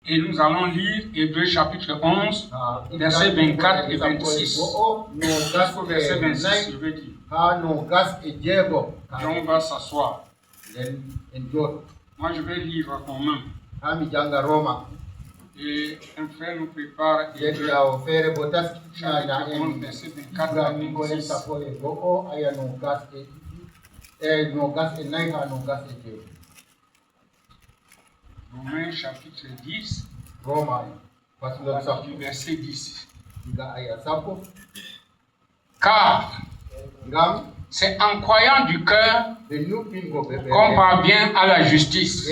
Et nous allons lire Hébreux chapitre 11, versets 24 et 26. Jusqu'au verset 26, je veux dire. Et on va s'asseoir. Moi, je vais lire quand même. Et un frère nous prépare Hébreux chapitre 11, verset 24 à 26. Romains chapitre 10, verset 10. Car c'est en croyant du cœur qu'on parvient à la justice.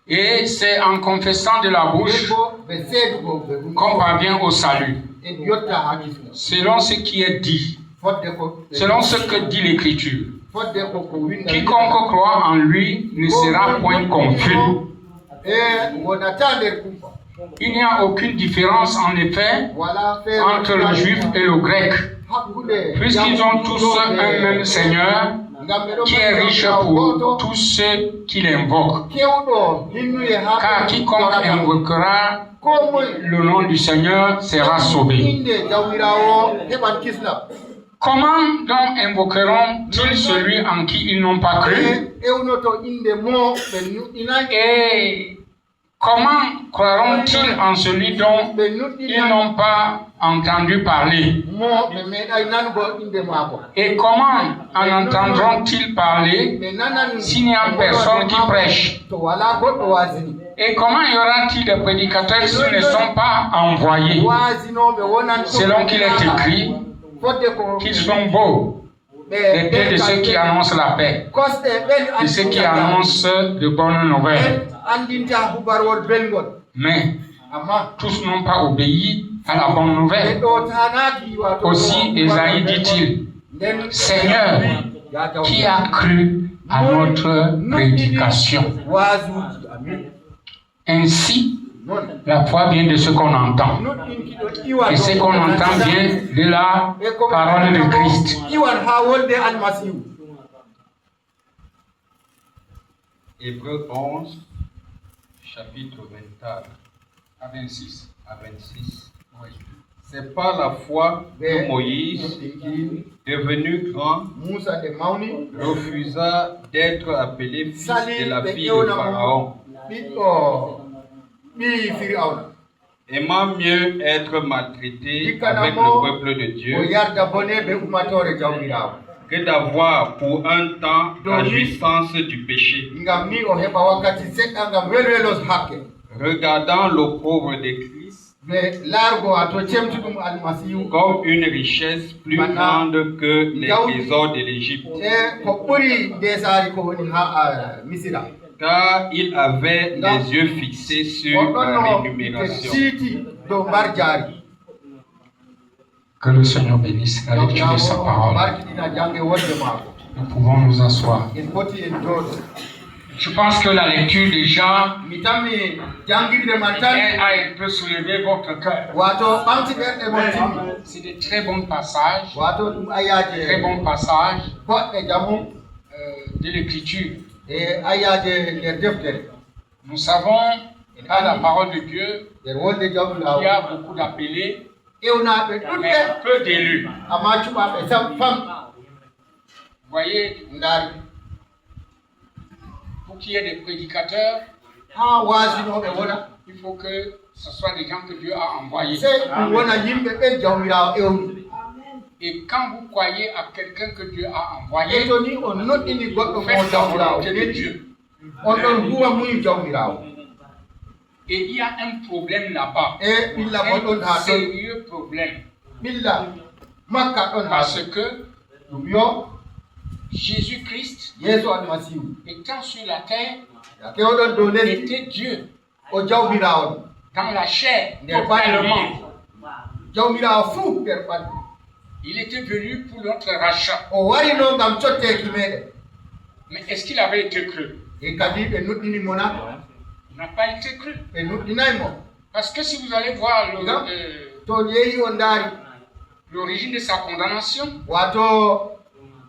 Et c'est en confessant de la bouche qu'on parvient au salut. Selon ce qui est dit, selon ce que dit l'Écriture. Quiconque croit en lui ne sera point confus. Il n'y a aucune différence en effet entre le juif et le grec, puisqu'ils ont tous un même Seigneur qui est riche pour tous ceux qui l'invoquent. Car quiconque invoquera le nom du Seigneur sera sauvé. Comment donc invoqueront-ils celui en qui ils n'ont pas cru? Et comment croiront-ils en celui dont ils n'ont pas entendu parler? Et comment en entendront-ils parler s'il n'y a personne qui prêche? Et comment y aura-t-il des prédicateurs s'ils ne sont pas envoyés? Selon qu'il est écrit qu'ils sont beaux, les pieds de ceux qui annoncent la paix, de ceux qui annoncent de bonnes nouvelles. Mais tous n'ont pas obéi à la bonne nouvelle. Aussi, Ésaïe dit-il, Seigneur, qui a cru à notre prédication? Ainsi, la foi vient de ce qu'on entend. Et ce qu'on entend vient de la parole de Christ. Hébreux 11, chapitre 24 à 26. Oui. C'est par la foi que Moïse, devenu grand, refusa d'être appelé fils de la fille de Pharaon, aimant mieux être maltraité avec le peuple de Dieu que d'avoir pour un temps la jouissance du péché. Regardant l'opprobre de Christ comme une richesse plus grande que les trésors de l'Égypte, car il avait les yeux fixés sur la rémunération. Que le Seigneur bénisse la lecture de sa parole. Nous pouvons nous asseoir. Je pense que la lecture déjà a un peu soulevé votre cœur. C'est de très bons passages, de l'Écriture. Nous savons par la parole de Dieu qu'il y a beaucoup d'appelés, mais peu d'élus. Vous voyez, pour qu'il y ait des prédicateurs, il faut que ce soit des gens que Dieu a envoyés. Et quand vous croyez à quelqu'un que Dieu a envoyé, vous faites la volonté de Dieu. Et il y a un problème là-bas, un sérieux problème. Parce que Jésus-Christ, étant sur la terre, était Dieu dans la chair, totalement. Il était venu pour notre rachat. Mais est-ce qu'il avait été cru? Il n'a pas été cru. Parce que si vous allez voir l'origine de sa condamnation,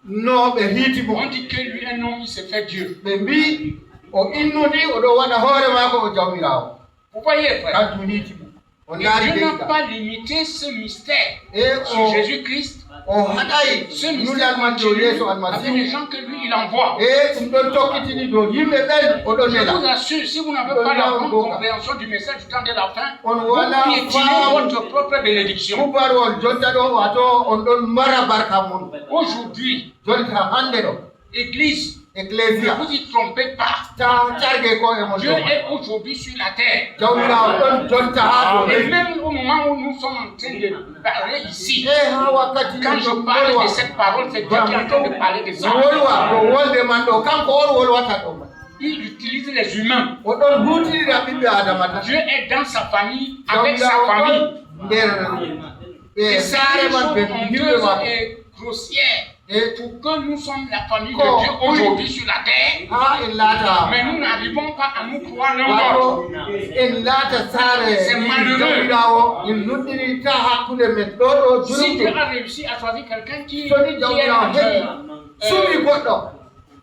On dit que lui, un homme, il s'est fait Dieu. Vous voyez, frère, et Dieu n'a pas limité ce mystère sur Jésus-Christ. Ce mystère continue avec les gens que lui, il envoie. Je vous assure, si vous n'avez pas la bonne compréhension du message du temps de la fin, vous piétinez votre propre bénédiction. Aujourd'hui, Église, ne vous y trompez pas. Dieu est aujourd'hui sur la terre. Et même au moment où nous sommes en train de parler ici, quand je parle de cette parole, c'est Dieu qui est en train de parler de ça. Il utilise les humains. Dieu est dans sa famille, avec sa famille. Et ça est honteuse et grossière. Pour que nous sommes la famille de Dieu aujourd'hui sur la terre, mais nous n'arrivons pas à nous croire l'un l'autre. C'est malheureux. Si Dieu a réussi à choisir quelqu'un qui est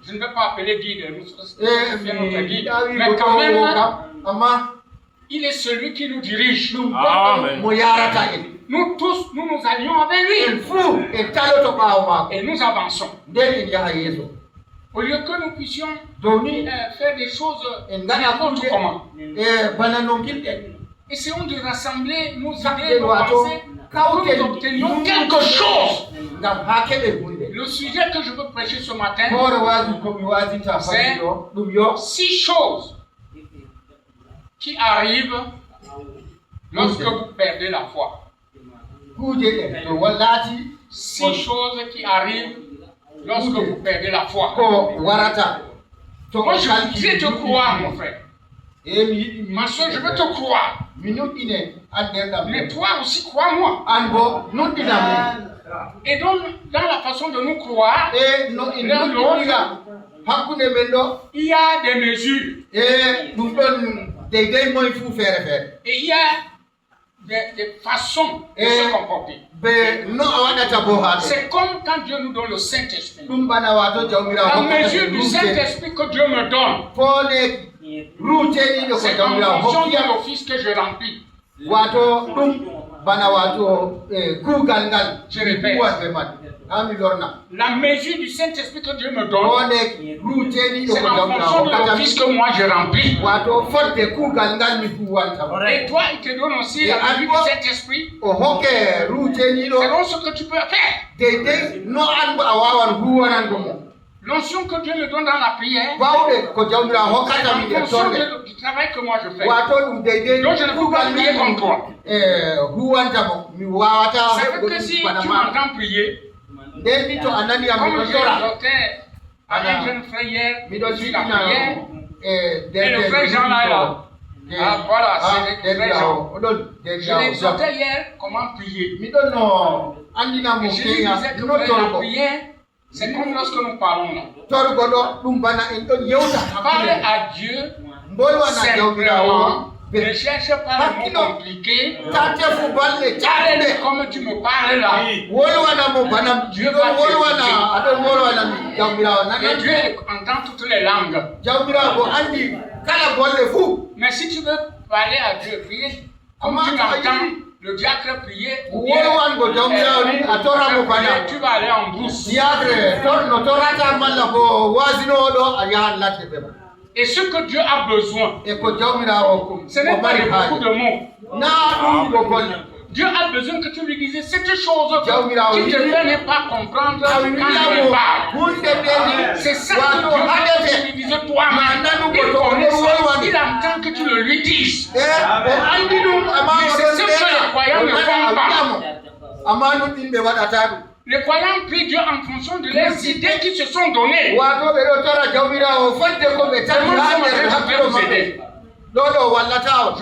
je ne vais pas appeler guide, notre guide, mais quand même, il est celui qui nous dirige. Amen. Nous tous, nous nous allions avec lui. Et nous avançons. Au lieu que nous puissions faire des choses n'importe comment. Essayons de rassembler nos idées, nos pensées, pour que nous obtenions quelque chose. Le sujet que je veux prêcher ce matin, c'est 6 choses qui arrivent lorsque vous perdez la foi. 6 choses qui arrivent lorsque vous perdez la foi. Moi, je voudrais te croire, mon frère. Ma soeur, je veux te croire. Mais toi aussi, crois-moi. Et donc, dans la façon de nous croire, il y a des mesures. Et il y a des façons de se comporter. C'est comme quand Dieu nous donne le Saint-Esprit. La mesure du Saint-Esprit que Dieu me donne, c'est en fonction de l'office que je remplis. Je répète. La mesure du Saint-Esprit que Dieu me donne, c'est en fonction de l'office que moi je remplis. Et toi, il te donne aussi la mesure du Saint-Esprit. Selon ce que tu peux faire. L'onction que Dieu me donne dans la prière, c'est en fonction du travail que moi je fais. Donc je ne peux pas prier comme toi. C'est que si tu m'entends prier, comme j'étais à un jeune frère hier, sur la prière, et le frère Jean là est là. Ah voilà, c'est le frère Jean. Je l'exhortais hier comment prier. Et je lui disais que la prière, c'est comme lorsque nous parlons là. Parler à Dieu simplement. Ne cherche pas le mot compliqué. Parle comme tu me parles là. Dieu va t'écouter. Et Dieu entend toutes les langues. Mais si tu veux parler à Dieu, prier comme tu l'entends, le diacre prier, ou bien tu vas aller en brousse. Et ce que Dieu a besoin, ce n'est pas beaucoup de mots. Dieu a besoin que tu lui dises cette chose qui te fait ne pas comprendre quand je lui parle. C'est ça que Dieu veut que tu lui dises toi-même. Il connaît ça, il entend que tu le lui dises. Mais c'est ce que les croyants ne font pas. Les croyants prient Dieu en fonction de leurs idées qui se sont données. Je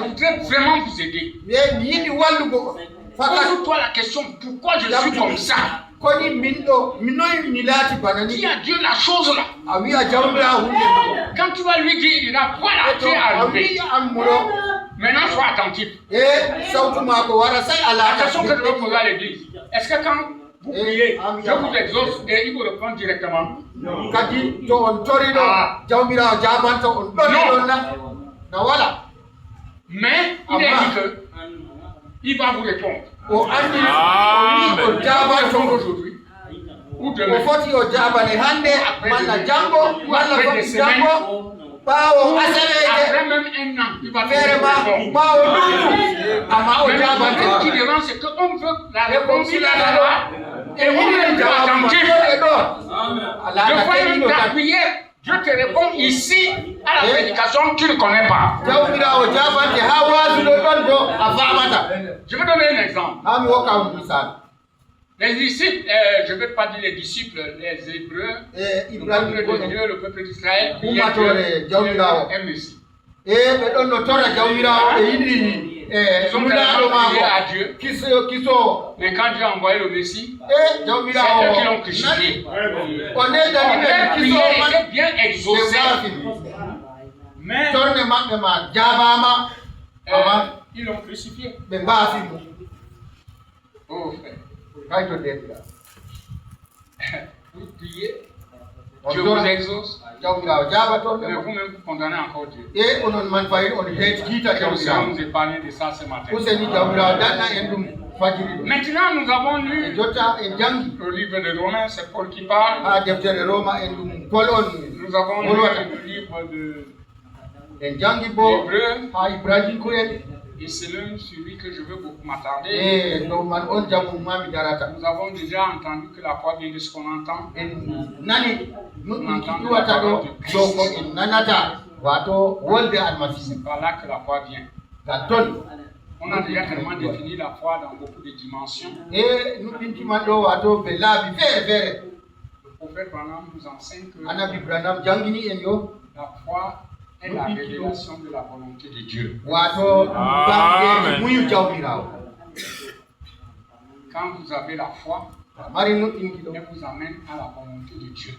voudrais vraiment vous aider. Pose-toi la question, pourquoi je suis comme ça? Dis à Dieu la chose là. Quand tu vas lui dire, il dira, voilà, tu es arrivé. Maintenant, sois attentif. La question que je vais poser à l'église, est-ce que quand Vous priez, je vous exauce et il vous répond directement. Mais il est dit que il va vous répondre. Aujourd'hui ou demain. Après même un an, il va vous répondre. Ce qui dérange, c'est qu'on veut la réponse là-bas et vous-même attentif. De fois même ta prière, Dieu te répond ici à la prédication que tu ne connais pas. Je vais donner un exemple. Les disciples, je ne vais pas dire les disciples, les Hébreux, le peuple de Dieu, le peuple d'Israël, qui est un Messie. Ils ont prié à Dieu. Mais quand Dieu a envoyé le Messie, c'est eux qui l'ont crucifié. Leur prière était bien exaucée. Mais ils l'ont crucifié. Oh frère. Vous priez, Dieu vous exauce, mais vous-même vous condamnez encore Dieu. Nous nous épargnons de ça ce matin. Maintenant, nous avons lu le livre de Romains, c'est Paul qui parle. Nous avons lu le livre de Hébreux. Et c'est même sur lui que je veux beaucoup m'attarder. Nous avons déjà entendu que la foi vient de ce qu'on entend. On entend la parole de Christ. C'est par là que la foi vient. On a déjà tellement défini la foi dans beaucoup de dimensions. Le prophète Branham nous enseigne que la foi est la révélation de la volonté de Dieu. Amen. Quand vous avez la foi, elle vous amène à la volonté de Dieu.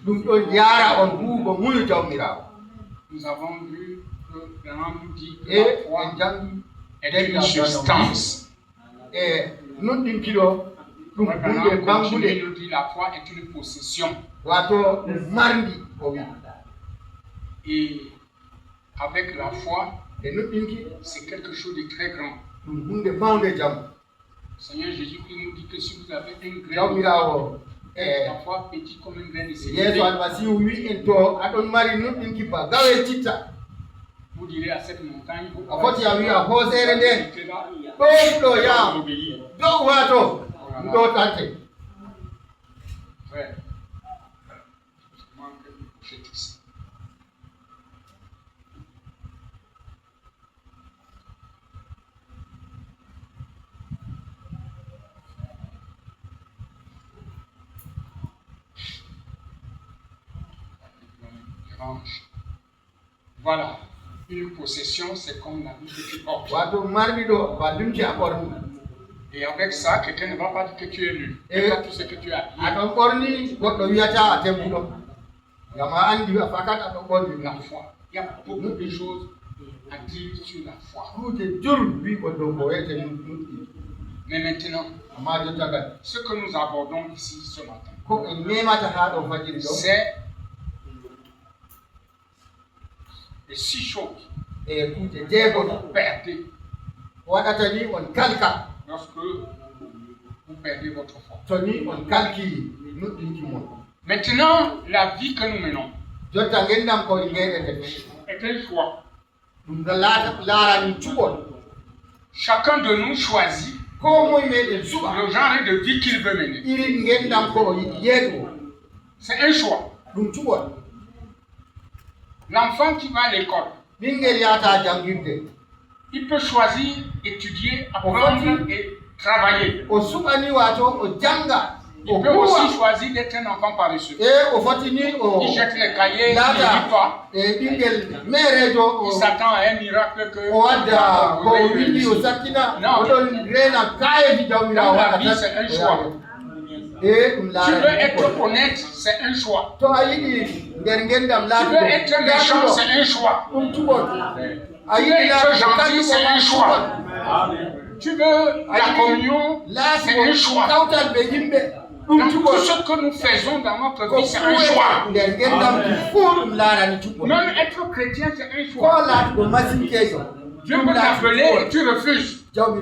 Nous avons vu que Branham nous dit que la foi est une substance. Branham continue nous dit la foi est une possession. Et avec la foi, c'est quelque chose de très grand. Le Seigneur Jésus-Christ nous dit que si vous avez un grain de foi, la foi petit comme un grain de sénévé, vous direz à cette montagne, vous frère, voilà, une possession, c'est comme la vie que tu portes. Et avec ça, quelqu'un ne va pas dire que tu es nu. Et tout ce que tu as dit. La foi. Il y a beaucoup de choses à dire sur la foi. Mais maintenant, ce que nous abordons ici ce matin, c'est les 6 choses que vous perdez lorsque vous perdez votre foi. Maintenant, la vie que nous menons est un choix. Chacun de nous choisit le genre de vie qu'il veut mener. C'est un choix. L'enfant qui va à l'école, il peut choisir, étudier, apprendre et travailler. Il peut aussi choisir d'être un enfant paresseux. Il jette les cahiers, il ne lit pas. Il s'attend à un miracle que non, la vie c'est un choix. Tu veux être honnête, c'est un choix. Tu veux être méchant, c'est un choix. Tu veux être gentil, c'est un choix. Tu veux la communion, c'est un choix. Donc, tout ce que nous faisons dans notre vie, c'est un choix. Même être chrétien, c'est un choix. Dieu peut t'appeler et tu refuses. Vous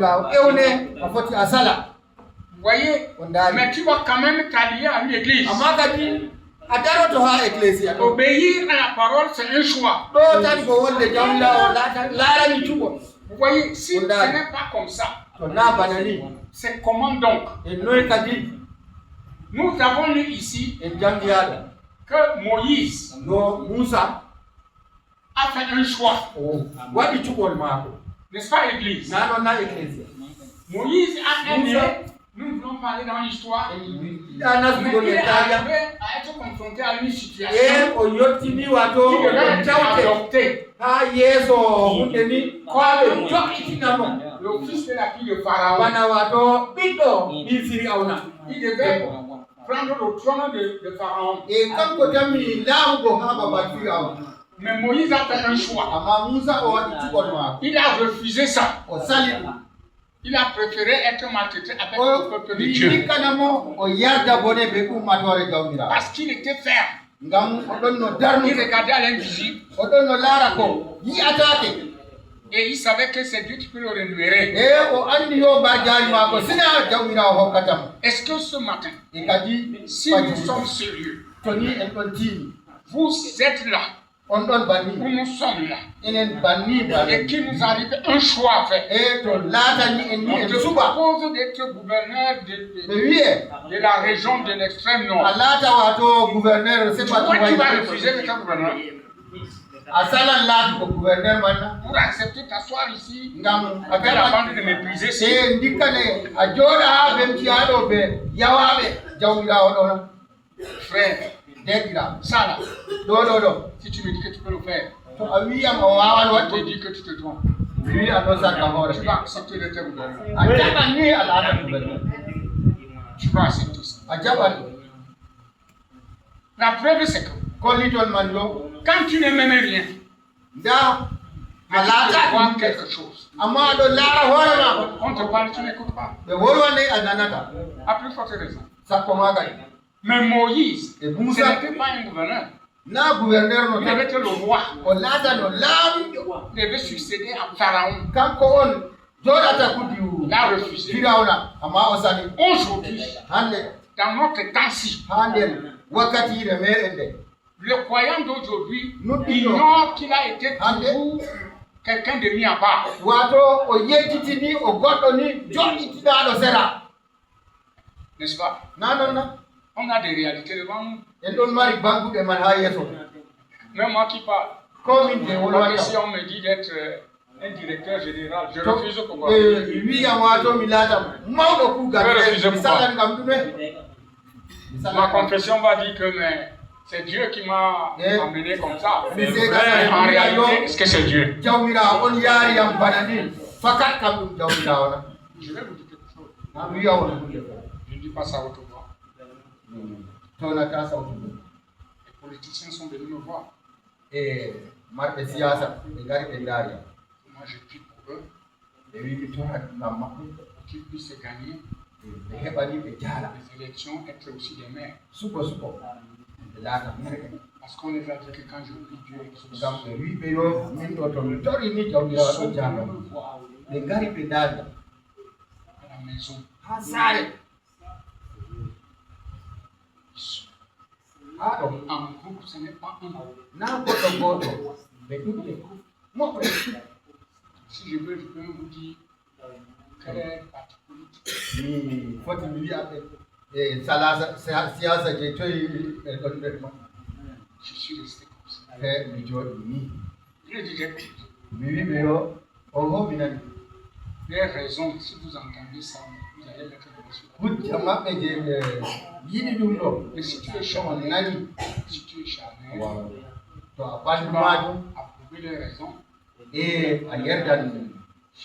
voyez? Mais tu vas quand même t'allier à une église. Obéir à la parole, c'est un choix. Vous voyez, si ce n'est pas comme ça, c'est comment donc? Nous avons lu ici que Moïse a fait un choix. N'est-ce pas, Église? Moïse a aimé. Nous voulons parler dans l'histoire. Mais il est arrivé à être confronté à une situation qui devait être adoptée. Le fils de la fille de Pharaon. Il devait prendre le trône de Pharaon. Mais Moïse a fait un choix. Il a refusé ça. Il a préféré être maltraité avec le peuple de Dieu. Parce qu'il était ferme. Il regardait à l'invisible. Et il savait que c'est Dieu qui peut le rémunérer. Est-ce que ce matin, si nous sommes sérieux, vous êtes là, où nous sommes là, et qu'il nous arrive un choix à faire, on te propose d'être gouverneur de la région de l'extrême nord. Pourquoi tu vas refuser d'être gouverneur? Pour accepter t'asseoir ici avec la bande de mépriser. Frère, ça là, si tu me dis que tu peux le faire, je te dis que tu te trompes. Tu vas accepter d'être gouverneur. Tu vas accepter ça. La preuve c'est que quand tu n'aimes même rien, tu vois quelque chose. On te parle, tu n'écoutes pas. À plus forte raison. Mais Moïse, ce n'était pas un gouverneur. Il devait être le roi. Il devait succéder à Pharaon. Il a refusé. Aujourd'hui, dans notre temps-ci, le croyant d'aujourd'hui ignore qu'il a été toujours quelqu'un de mis à part. N'est-ce pas? On a des réalités devant nous. Même moi qui parle. Si on me dit d'être un directeur général, je refuse pourquoi. Ma confession va dire que c'est Dieu qui m'a amené comme ça. Mais en réalité, est-ce que c'est Dieu? Je vais vous dire quelque chose. Je ne dis pas ça autrement. Les politiciens sont venus me voir. Moi, je prie pour eux. Qu'ils puissent gagner les élections, être aussi des maires. Parce qu'on les a dit que quand je prie Dieu exauce. À la maison. En groupe, ce n'est pas un. Si je veux, je peux vous dire quel est le parti politique. Je suis resté comme ça. Je disais les raisons, si vous entendez ça, vous allez mettre mais si tu es charnel, tu vas approuver les raisons. Je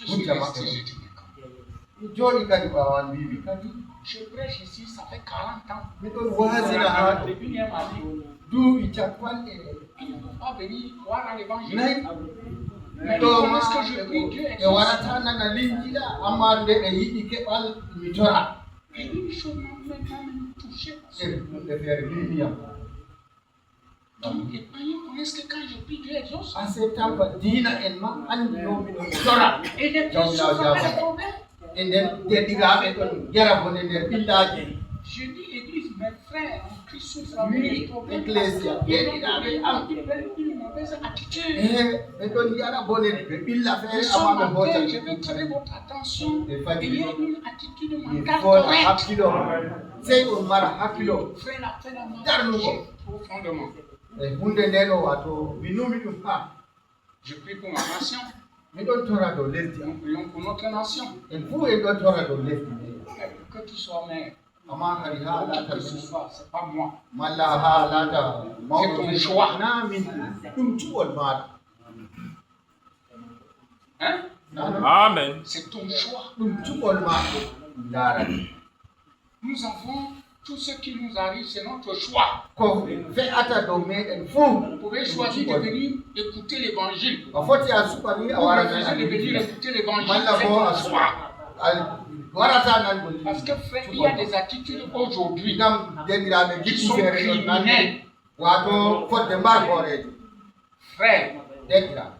suis resté, je prêche ici, ça fait 40 ans. Depuis il ne faut pas venir croire à l'évangile. Mais comment est-ce que je prie Dieu exauce? Et une chose maintenant me touche. toucher. de faire lumière. Donc, les païens connaissent que quand je prie, Dieu exauce. À ce temps, Dina et Ma, Anno, Sora, Et les personnes ont des problèmes. et des digames, Yarabon et des pillages. Je dis, Église, mes frères en Christ souffrent avec des problèmes. Ecclesia, Ils ont une mauvaise attitude. et donc Yarabon et des pillages, Ce matin, je vais tirer votre attention. Il y a une attitude il mentale faut correcte. Hakilo, c'est au Mara Hakilo, Frère, la paix la Darnugo. marche profondément. et Hundenero, Wato, Binumi, Je prie pour ma nation. mais don't tora do lesdi. Nous prions pour notre nation. Et vous, et don't tora do lesdi. Que tu sois maire, Ama kari ha lata que ce soit, c'est pas moi. malla ha lata C'est ton choix. na min dum tuwol ma Hein? Amen. C'est ton choix. dum tuwol ma ndara Nous avons tout ce qui nous arrive, c'est notre choix. ko fe ata do meden fu Vous pouvez choisir de venir écouter l'évangile. a foti a supani a Vous wara refusez de venir écouter l'évangile, malla c'est bo ton a choix. warata nan go Parce que frère, il y a des attitudes aujourd'hui ngam deniraɓe qui giɗɗi sont feere ɗon nan criminelles. wato fodde mbar hooreje Frère, denira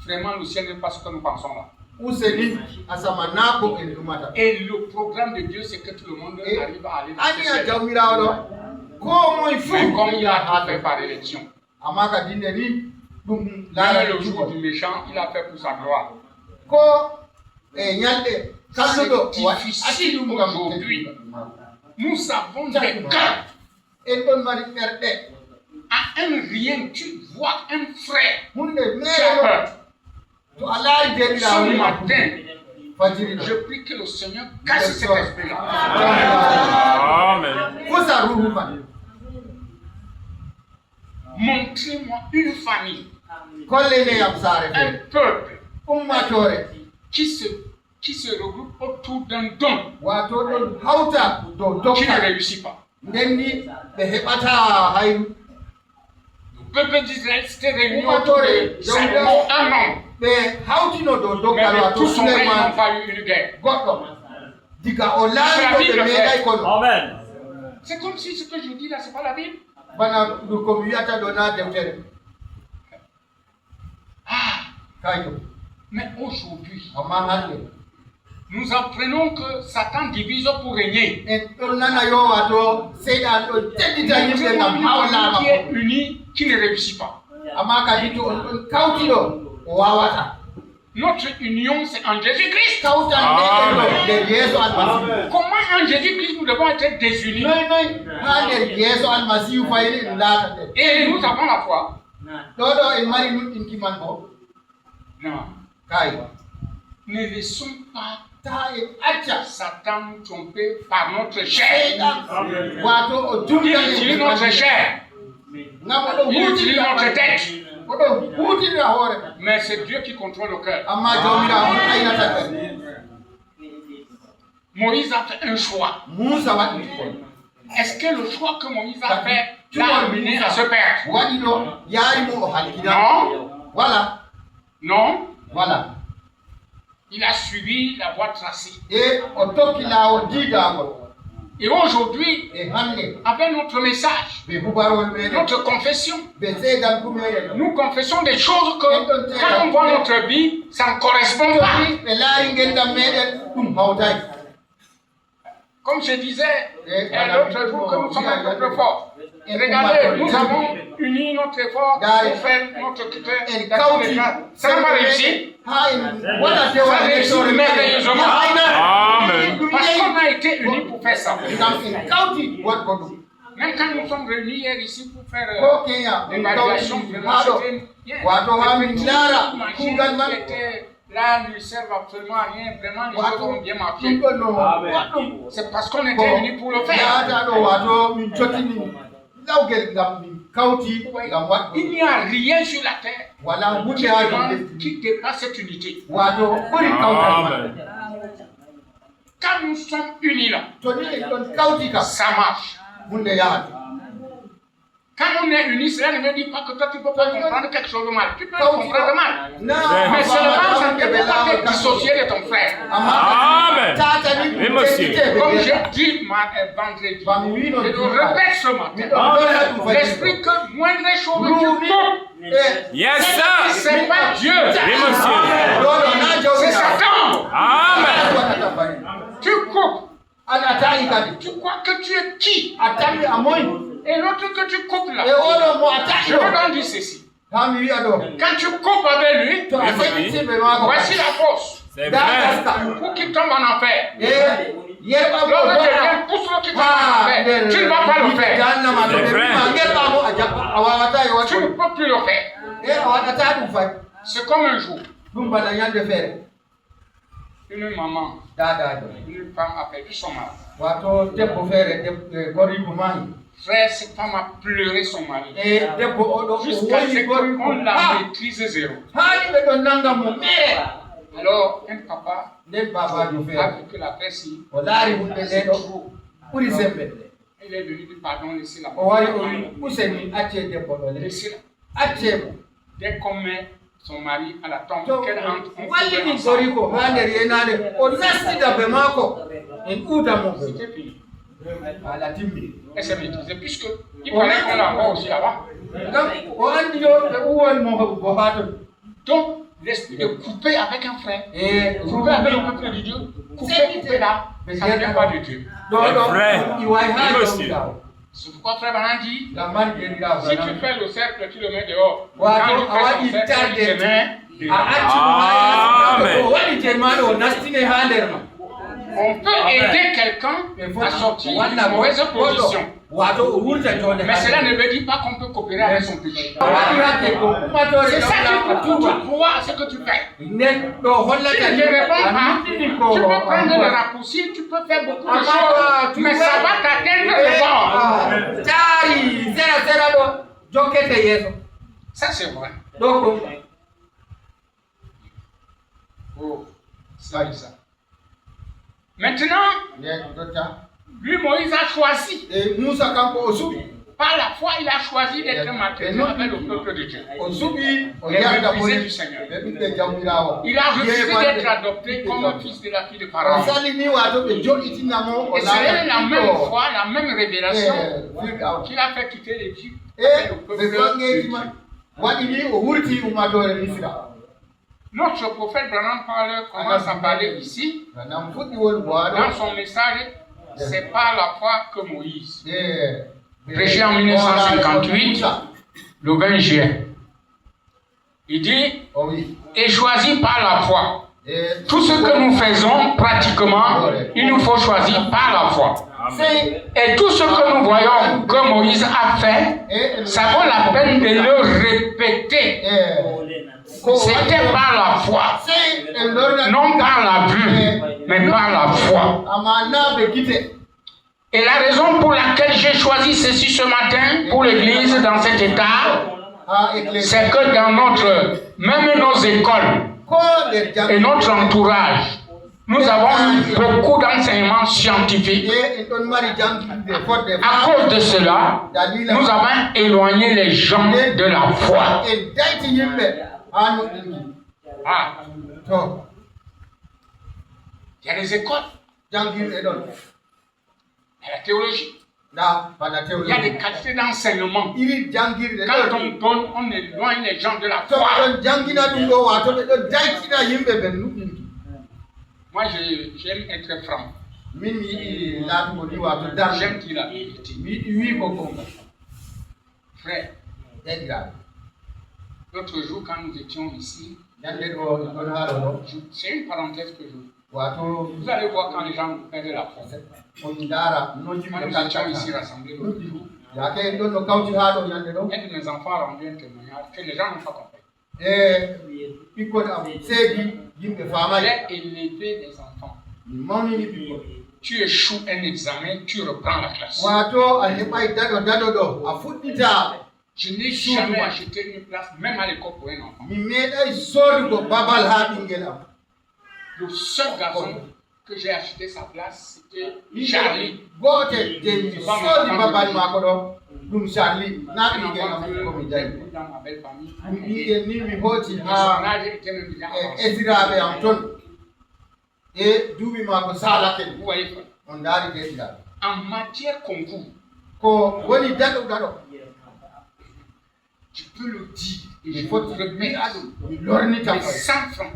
vraiment le ciel n'est pas ce que nous pensons là. useni asama nako en ɗumata Et le programme de Dieu, c'est que tout le monde arrive à aller dans ce aniya ciel. jawmirawo ɗo ko moye fu Mais comme il a fait par élection, amma ka dinde ni ɗum même laarani le jour jugol du méchant, il a fait pour sa gloire. ko e ñalɗe kalluɗo C'est difficile aujourd'hui. Nous avons des cas. en ɗon mari ɓerɗe À un rien, tu vois un frère hunde qui a meeɗo peur. to a laari Ce denirawo matin, fajiri je prie que le Seigneur cache cet esprit-là. Amen. fusa ruhu man Montrez-moi une famille, kollene yam saare un fe peuple ummatore qui se regroupe autour d'un don wato ɗon hawta dow qui ne dokka réussit pas. nden ni ɓe heɓata hayru Le peuple d'Israël s'était réuni autour de Salomon, un homme. ɓe hawtino dow Mais dokkal de wato tout son règne, ils n'ont souleyman pas eu une guerre. goɗɗo diga o laari ɗo ɓe meeɗay kono Amen. C'est comme si ce que je dis là, ce n'est pas la Bible. bana ɗum komi wiyata ɗo na deftere Ah, kayto mais aujourd'hui, amma hande nous apprenons que Satan divise pour régner. en ɗon nana yo wato seyɗan ɗo teddita yimɓe Montrez-moi ngam une famille hawlama qui est unie, qui ne réussit pas. amma kadi to on ɗon kawtiɗo o wawata Notre union, c'est en Jésus-Christ. kawtan ɗeɗen ɗo nder yeeso almasihu Comment en Jésus-Christ nous devons être désunis? noy ha nder yeeso almasihu fayri en laata nden Et nous avons la foi. ɗo en mari nuɗɗinki man bo Non. kay Ne laissons pas ta en acca Satan nous tromper par notre chair. seyɗan wato o Il jumɗa utilise notre chair. ngam oɗo Il utilise notre hutinira tête. oɗo hutinira hoore Mais c'est Dieu qui contrôle le cœur. amma jawmirawo on aynata ɓe Moïse a fait un choix. musa waɗi ɗum Est-ce que le choix que Moïse a fait l'a amené à se perdre? waɗi ɗo yaarimo o halkina Non. voilà Non. voilà Il a suivi la voie tracée. e o tokki laawol diidagol Et aujourd'hui, e hande avec notre message, ɓe hubarol meɗen notre confession, ɓe seedanku meɗen nous confessons des choses que quand on voit notre vie, ça ne correspond pas. joni ɓe laari ngendam meɗen ɗum hawtay Comme je disais l'autre jour que nous sommes un peuple fort. Et regardez, nous avons uni notre effort pour faire notre critère en dans tous les kawti cas. Ça n'a pas réussi. ha en waɗa dewaɗeɗore merveilleusement. Amen. Parce qu'on a été unis pour faire ça. ngam en kawti waɗgo ɗum Même quand nous sommes réunis hier ici pour faire ko keña en l'évaluation, kawti vraiment, ha ɗo c'était bien. wato ha min laara Imagine kuugal man qui était là, ne servent absolument à rien. Vraiment, les choses wato ont bien marché. ɗum ɗon no waɗɗum C'est parce qu'on était unis pour le faire. yaata ɗo wato min cottini lawgel ngam min kawti ngam waɗgo Il n'y a rien sur la terre wala hunde ha dow lesdi qui dépasse cette unité. wato ɓuri kawtal man Amen. Quand nous sommes unis là, to ni en ɗon kawti kam ça marche. hunde yahata Quand on est unis, cela ne veut dire pas que toi tu ne peux pas comprendre quelque chose de mal. Tu peux comprendre mal. Mais seulement ça ne peut pas te dissocier de ton frère. Amen. Oui, monsieur. Comme j'ai dit vendredi, je le répète ce matin. L'esprit que moindre chose que tu coupes, Yes, sir. c'est pas Dieu. Oui, monsieur. C'est Satan. Amen. Tu coupes. Tu crois que tu es qui? Et l'autre que tu coupes là. Je veux donc dire ceci. Quand tu coupes avec lui, voici la force. C'est vrai. Pour qu'il tombe en enfer. L'autre devient pour qu'il tombe en enfer. Tu ne vas pas le faire. Tu ne peux plus le faire. C'est comme un jour. Une maman, une femme a perdu son mari. Frère, cette femme a pleuré son mari. Jusqu'à ce qu'on la maîtrise zéro. Alors, un papa a vécu la paix ici. C'est trop. Il est venu dire pardon, laissez-la. Laissez-la. Dès qu'on met son mari à la tombe, qu'elle entre, on fait c'était fini. Elle s'est maîtrisée, puisqu'il fallait qu'on la voie aussi là-bas. Donc, l'esprit de couper avec un frère, couper avec le peuple de Dieu, couper là, ça ne vient pas de Dieu. C'est pourquoi frère Banan dit, si tu fais le cercle, tu le mets dehors. Quand tu fais le cercle, tu le mets dehors. On peut aider quelqu'un à sortir d'une mauvaise position. Mais cela ne veut dire pas qu'on peut coopérer avec son péché. C'est ça qu'il faut que tu crois à ce que tu fais. Si tu ne réponds pas, tu peux prendre le raccourci, tu peux faire beaucoup de choses, mais ça va t'atteindre le bord. Ça c'est vrai. Oh, c'est ça. Maintenant, lui, Moïse a choisi. Par la foi, il a choisi d'être maltraité avec le peuple de Dieu. Les méprisés du Seigneur. Il a refusé d'être adopté comme fils de la fille de Pharaon. Et c'est la même foi, la même révélation qu'il a fait quitter l'Égypte avec le peuple de Dieu. Notre prophète Branham commence à parler ici, dans son message, c'est par la foi que Moïse, prêché en 1958, le 20 juin, il dit, et choisi par la foi. Tout ce que nous faisons pratiquement, il nous faut choisir par la foi. Et tout ce que nous voyons que Moïse a fait, ça vaut la peine de le répéter. C'était par la foi, non par la vue, mais par la foi. Et la raison pour laquelle j'ai choisi ceci ce matin pour l'église dans cet état, c'est que dans même nos écoles et notre entourage, nous avons eu beaucoup d'enseignements scientifiques. À cause de cela, nous avons éloigné les gens de la foi. Il y a des écoles. Il y a la théologie. Il y a des qualités d'enseignement. Quand on donne, on éloigne les gens de la foi. Moi, j'aime être franc. J'aime dire la vérité. Frère, l'autre jour, quand nous étions ici, c'est une parenthèse que je vous allez voir quand les gens perdent la foi. Quand nous étions ici rassemblés l'autre jour, un de mes enfants a rendu un témoignage que les gens n'ont pas compris. J'ai élevé des enfants. Tu échoues un examen, tu reprends la classe. Je n'ai jamais acheté une place, même à l'école pour un enfant. Le seul garçon que j'ai acheté sa place, c'était Charlie. Dum Charlie, na Un mi gen enfant na que ko mi j'ai dai. vu dans ma belle famille. Mi gen ni mi hoti Son ha âge était même déjà avancé. eziraɓe am ton e duuɓi mako salaken Vous voyez, frère. on daari de eziraɓe En matière concours, ko woni daɗo daɗo tu peux le dire. Et mi je foti te mi remets aɗum mi lornitam les 100 francs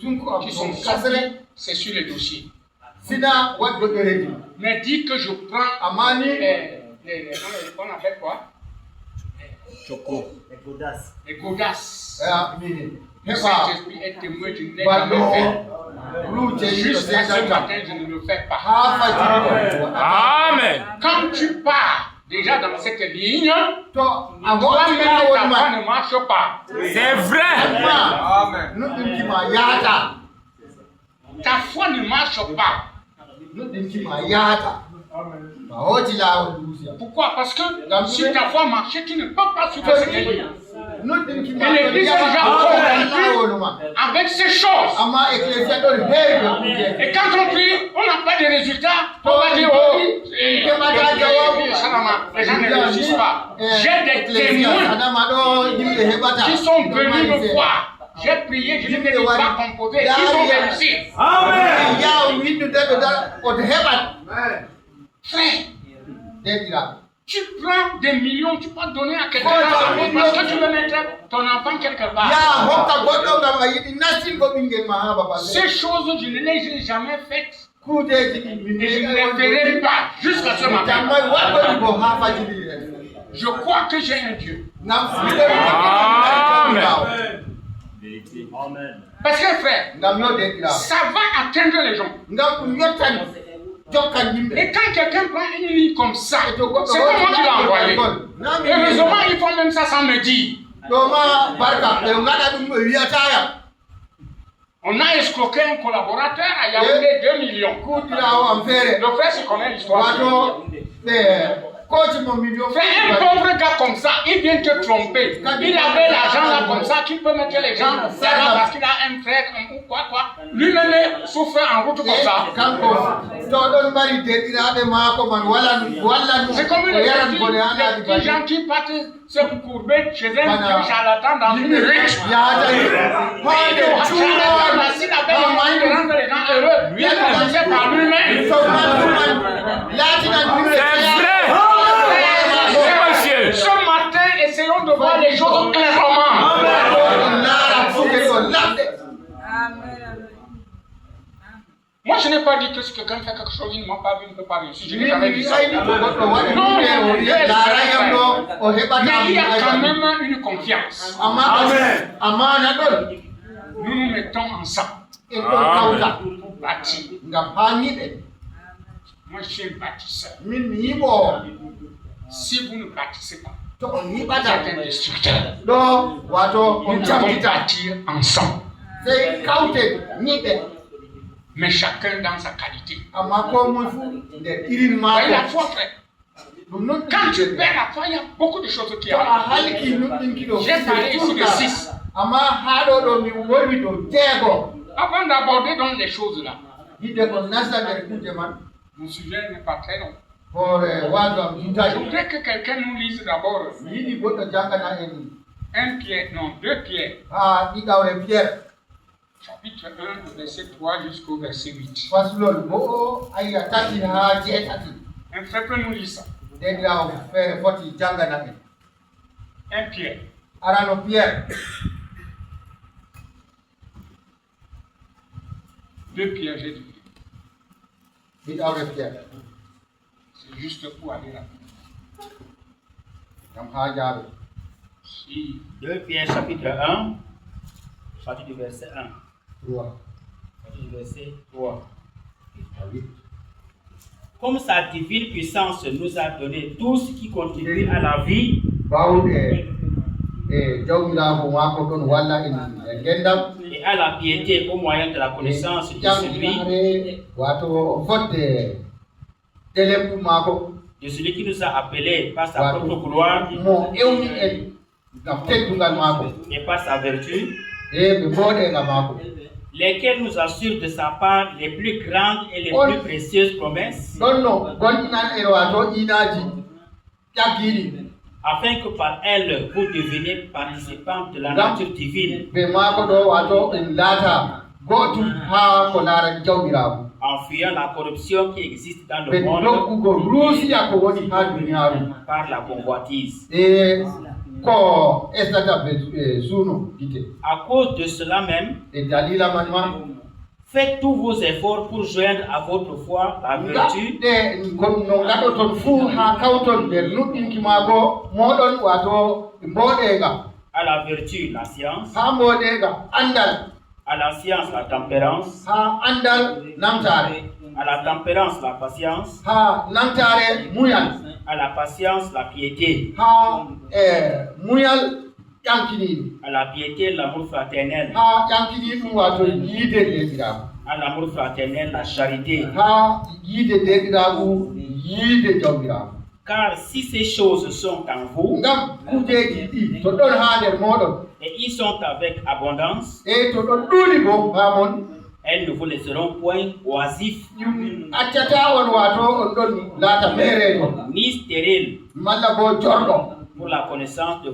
sunko am qui sont ɗon kasre sortis, c'est sur les dossiers. sina waɗɗo ɗereji Mais dis que je prends amani on appelle quoi? Les godasses. mi Le heɓa Saint-Esprit est témoin, je ne l'ai jamais fait. balɗo luuce yiɗo Jusqu'à ce sedanta matin, je ne le fais pas. ha fajiri Amen. Quand tu pars déjà dans cette ligne, to a toi-même hotina ta won foi ma ne marche pas. C'est vrai. ma nuɗɗinkima yaata Ta foi ne marche pas. nuɗɗinkima yaata ma hoti laawol luusiya Pourquoi? Parce que si ta foi marchait, tu ne peux pas suivre cette ligne. nuɗɗinkima Et l'église est déjà convaincue laawol ma avec ces choses. amma ecclésia ɗon heewi ɓe Et quand on prie, on n'a pas de résultats. On va dire, oh, les gens ne réussissent pas. J'ai des témoins anama ɗo yimɓe heɓata qui sont venus me voir. J'ai prié, je n'ai pas composé. Ils ont réussi. yaw windude ɓe dara oto heɓat Frère, deɗiraɓe tu prends des millions, tu peux donner à quelqu'un parce que tu veux mettre ton enfant quelque part. ya hokka goɗɗo ngam a yiɗi nastingo ɓinguel ma ha babal Ces choses, je ne les ai jamais faites. kuudeji ɗi Et je ne les ferai pas jusqu'à ce matin. tammay waɗɗoni ko ha fajiri en Je crois que j'ai un Dieu. ngam Parce que frère, ngam yo deɗiraɓe ça va atteindre les gens. ngam ɗum yettan jokkan yimɓe Et quand quelqu'un prend une ligne comme ça, to goɗɗo c'est pas moi qui l'ai envoyé. nami Heureusement, ils font même ça sans me dire. ɗo ma barka ɓe gaɗa ɗum ɓe wiyatayam On a escroqué un collaborateur à Yaoundé 2 millions. kuuɗirawo am feere Le frère, c'est connaît l'histoire. wato ɓe koci mo million Frère, un pauvre gars comme ça, il vient te tromper. Il avait l'argent là comme ça, qu'il peut mettre les gens là parce qu'il a un frère ou quoi. Lui-même souffre en route comme ça. kanko to ɗon mari deɗiraɓe maako man walla C'est comme o les yaran bone anaɗi petits gens qui partent se courber chez un charlatan dans une riche. yahatani hoode cuuɗowan S'il avait le moyen de rendre les gens heureux, lui, il commençait par lui-même. so mantuman laatinan C'est vrai. Monsieur. Ce matin, essayons de voir les choses clairement. laara fuude ɗo lamɗe Moi, je n'ai pas dit que si quelqu'un fait quelque chose, il ne m'a pas vu, il ne peut pas réussir. Je n'ai min jamais mi dit ça. wi'ayni ko goɗɗo waɗi ɗumɗe o laarayam ɗo o Mais il y a quand heɓata même une confiance. amana ɗon Nous nous mettons ensemble en ɗon kawta pour bâtir. ngam hañiɓe Moi, je suis un bâtisseur. min mi yiɓo Si vous ne bâtissez pas, to on vous yiɓata êtes un destructeur. ɗo wato Nous on devons camɗita bâtir ensemble, sey kawte ñiɓe mais chacun dans sa qualité. amma ko moy fuu nder irin Vous voyez la maako foi, frère. ɗum noon Quand tu perds la foi, il y a beaucoup de choses qui to a arrivent. halki nuɗɗinkiɗo J'ai parlé ici de 6. amma haa ɗo ɗo mi wolwi ɗo jeego Avant d'aborder donc les choses là, yidde ko nasta nder kuuje man mon sujet n'est pas très long. hoore waaso am Je jutaji voudrais que quelqu'un nous lise d'abord mi yiɗi goɗɗo jangana en 1 Pierre, non, 2 Pierre, haa ɗiɗawre pierre chapitre 1, du verset 3 jusqu'au verset 8. faslol go'o aya tati haa jeetati Un frère peut nous lire ça. deɗirawo feere foti jangana en 1 Pierre, arano pierre 2 Pierre, j'ai dit. ɗiɗawre pierre C'est juste pour aller là. ngam haa jaaɓe Si 2 Pierre chapitre 1, partir du verset 1, 3 partir du verset 3. à 8 Comme sa divine puissance nous a donné tout ce qui contribue à la vie bawɗe e jawmiraako maako ɗon walla en e ngendam et à la piété au moyen de la connaissance de celui, jamɗinare wato fodde delemɗum maako de celui qui nous a appelés par sa wato propre gloire mo ewni en ngam teddugal maako et par sa vertu, e ɓe mbooɗenga maako lesquels nous assurent de sa part les plus grandes et les plus précieuses promesses, ɗon no gonɗinan en wato inaaji afin que par elle vous deveniez participants de la nature divine, en fuyant la corruption qui existe dans le monde par la convoitise. À cause de cela même, faites tous vos efforts pour joindre à votre foi la vertu, à la vertu la science, à la science la tempérance, à la tempérance la patience, à la patience la piété, à la piété l'amour fraternel, à l'amour fraternel la charité. Car si ces choses sont en vous, et ils sont avec abondance, elles ne vous laisseront point oisifs, ni stériles, pour la connaissance de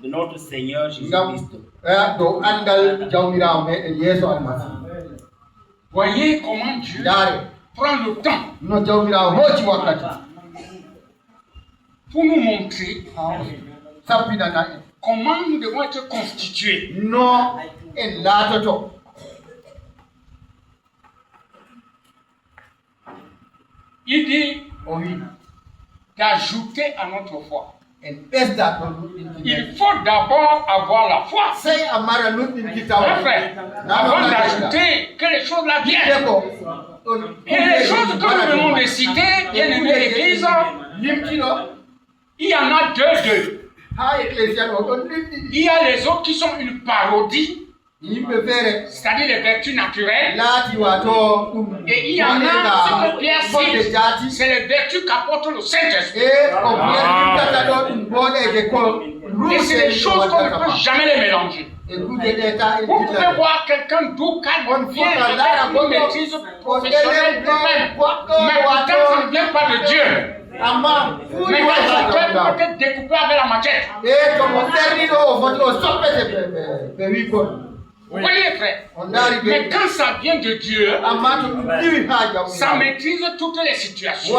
notre Seigneur Jésus-Christ. Voyez comment Dieu prend le temps pour nous montrer comment nous devons être constitués. Il dit d'ajouter à notre foi. Il faut d'abord avoir la foi. Avant d'ajouter que les choses là viennent. Et les choses que nous venons de citer, bien aimé l'Église, il y en a deux. Il y a les autres qui sont une parodie, c'est-à-dire les vertus naturelles. Et il y en a, ce que Pierre cite, c'est les vertus qu'apporte le Saint-Esprit. Et c'est des choses qu'on ne peut jamais les mélanger. Vous pouvez voir quelqu'un d'où calme vient avec une maîtrise professionnelle lui-même, mais pourtant ça ne vient pas de Dieu. Mais quand son cœur peut être découpé avec la machette. Vous voyez, frère, mais quand ça vient de Dieu, ça maîtrise toutes les situations.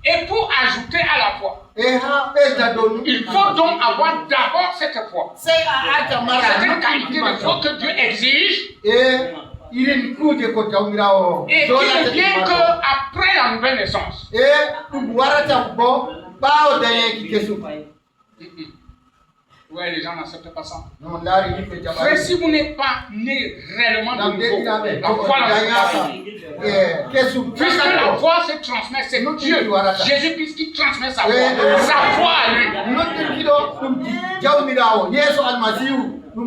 Et pour ajouter à la foi, il faut donc avoir d'abord cette foi. C'est une qualité de foi que Dieu exige. Et qui ne vient qu'après la nouvelle naissance. Ouais, les gens n'acceptent pas ça. Frère, si vous n'êtes pas né réellement de nouveau, la foi puisque la foi se transmet, c'est Dieu, Jésus-Christ qui transmet sa foi à lui. Si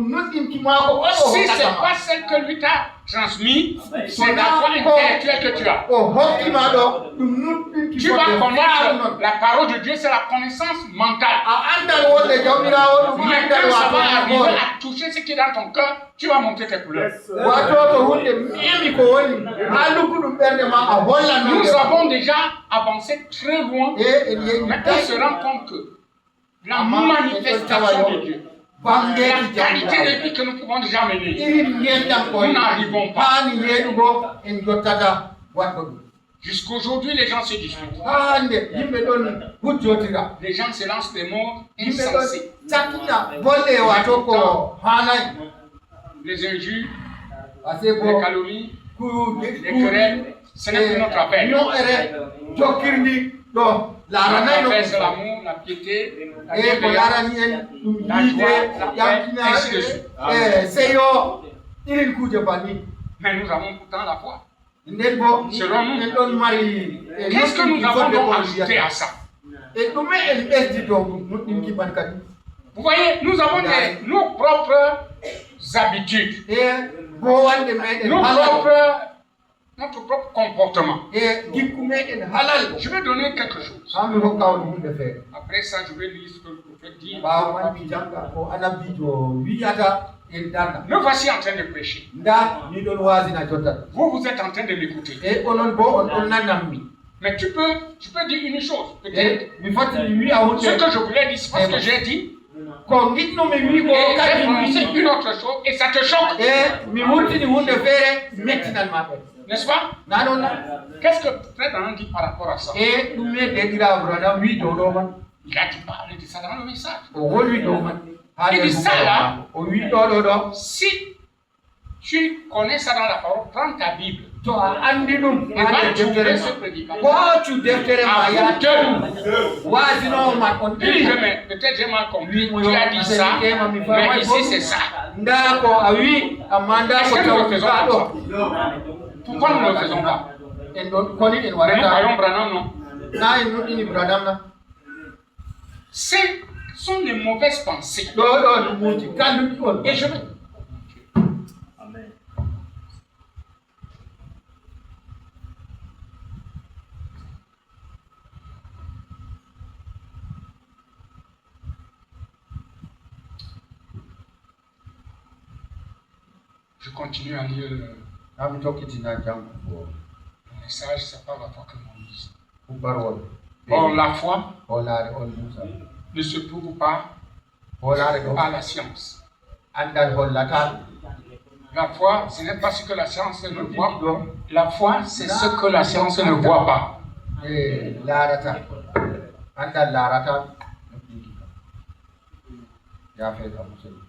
ce n'est pas celle que lui t'a transmise, c'est la foi intellectuelle que tu as. Tu vas connaître la parole de Dieu, c'est la connaissance mentale. Mais quand ça va arriver à toucher ce qui est dans ton cœur, tu vas montrer tes couleurs. Nous avons déjà avancé très loin, mais on se rend compte que la manifestation de Dieu, la qualité de vie que nous pouvons déjà mener, nous n'arrivons pas. Jusqu'aujourd'hui, les gens se disputent. Les gens se lancent des mots insensés. Les injures, les calomnies, les querelles, ce n'est plus notre affaire. Notre affaire, c'est l'amour, la piété, la bienveillance, la joie, la paix, ainsi de suite. Mais nous avons pourtant la foi. Selon nous, qu'est-ce que nous avons donc ajouté à ça? Vous voyez, nous avons nos propres habitudes, notre propre comportement. Je vais donner quelque chose. Après ça, je vais lire ce que le prophète dit. Nous voici en train de prêcher. Vous êtes en train de m'écouter. Mais tu peux dire une chose, peut-être. mi fatti mi wi'a Ce hunde que je voulais dire, c'est parce que j'ai dit. ko giɗno mi wi Et ko j'ai kadi mi prononcé wi une autre chose et ça te choque, e mi wurtini hunde feere mettinan ma ɓen n'est-ce pas? na ɗon na Qu'est-ce que Frère Branham dit par rapport à ça? e ɗum mi deɗirawo Branham wi dow ɗo man Il a dit parler de ça dans le message. o wolwi dow man ha Il nder dit ça, là. o wi ɗo Si tu connais ça dans la parole, prends ta Bible to a andi ɗum et ha va nder deftere trouver ce ma prédicateur. hoccu deftere ma À ya vous deux. wasinowo man on Dis ɗiɗi mais peut-être j'ai mal compris. Tu as dit ça, mais ici c'est ça. nda ko a wi amma nda Est-ce ko que nous le taw faisons ka comme ɗo ça? Pourquoi nous ne le faisons pas? en ɗon koni en Mais nous waɗata croyons Branham, non? na en nuɗɗini Branham na Ce sont les mauvaises pensées. ɗo ɗo ɗumuji kalluɗi on Et je vais. Je continue à lire le nami tokkitina jangugo message, c'est pas la foi que l'on lit. huɓɓarwol Or, la foi holaare on musa ne se prouve pas holaare ɗo par la science. andal hollata La foi, ce n'est pas ce que la science ne voit. La foi, c'est ce que la science ne voit pas. e laarata andal laarata yafeeta musidɗo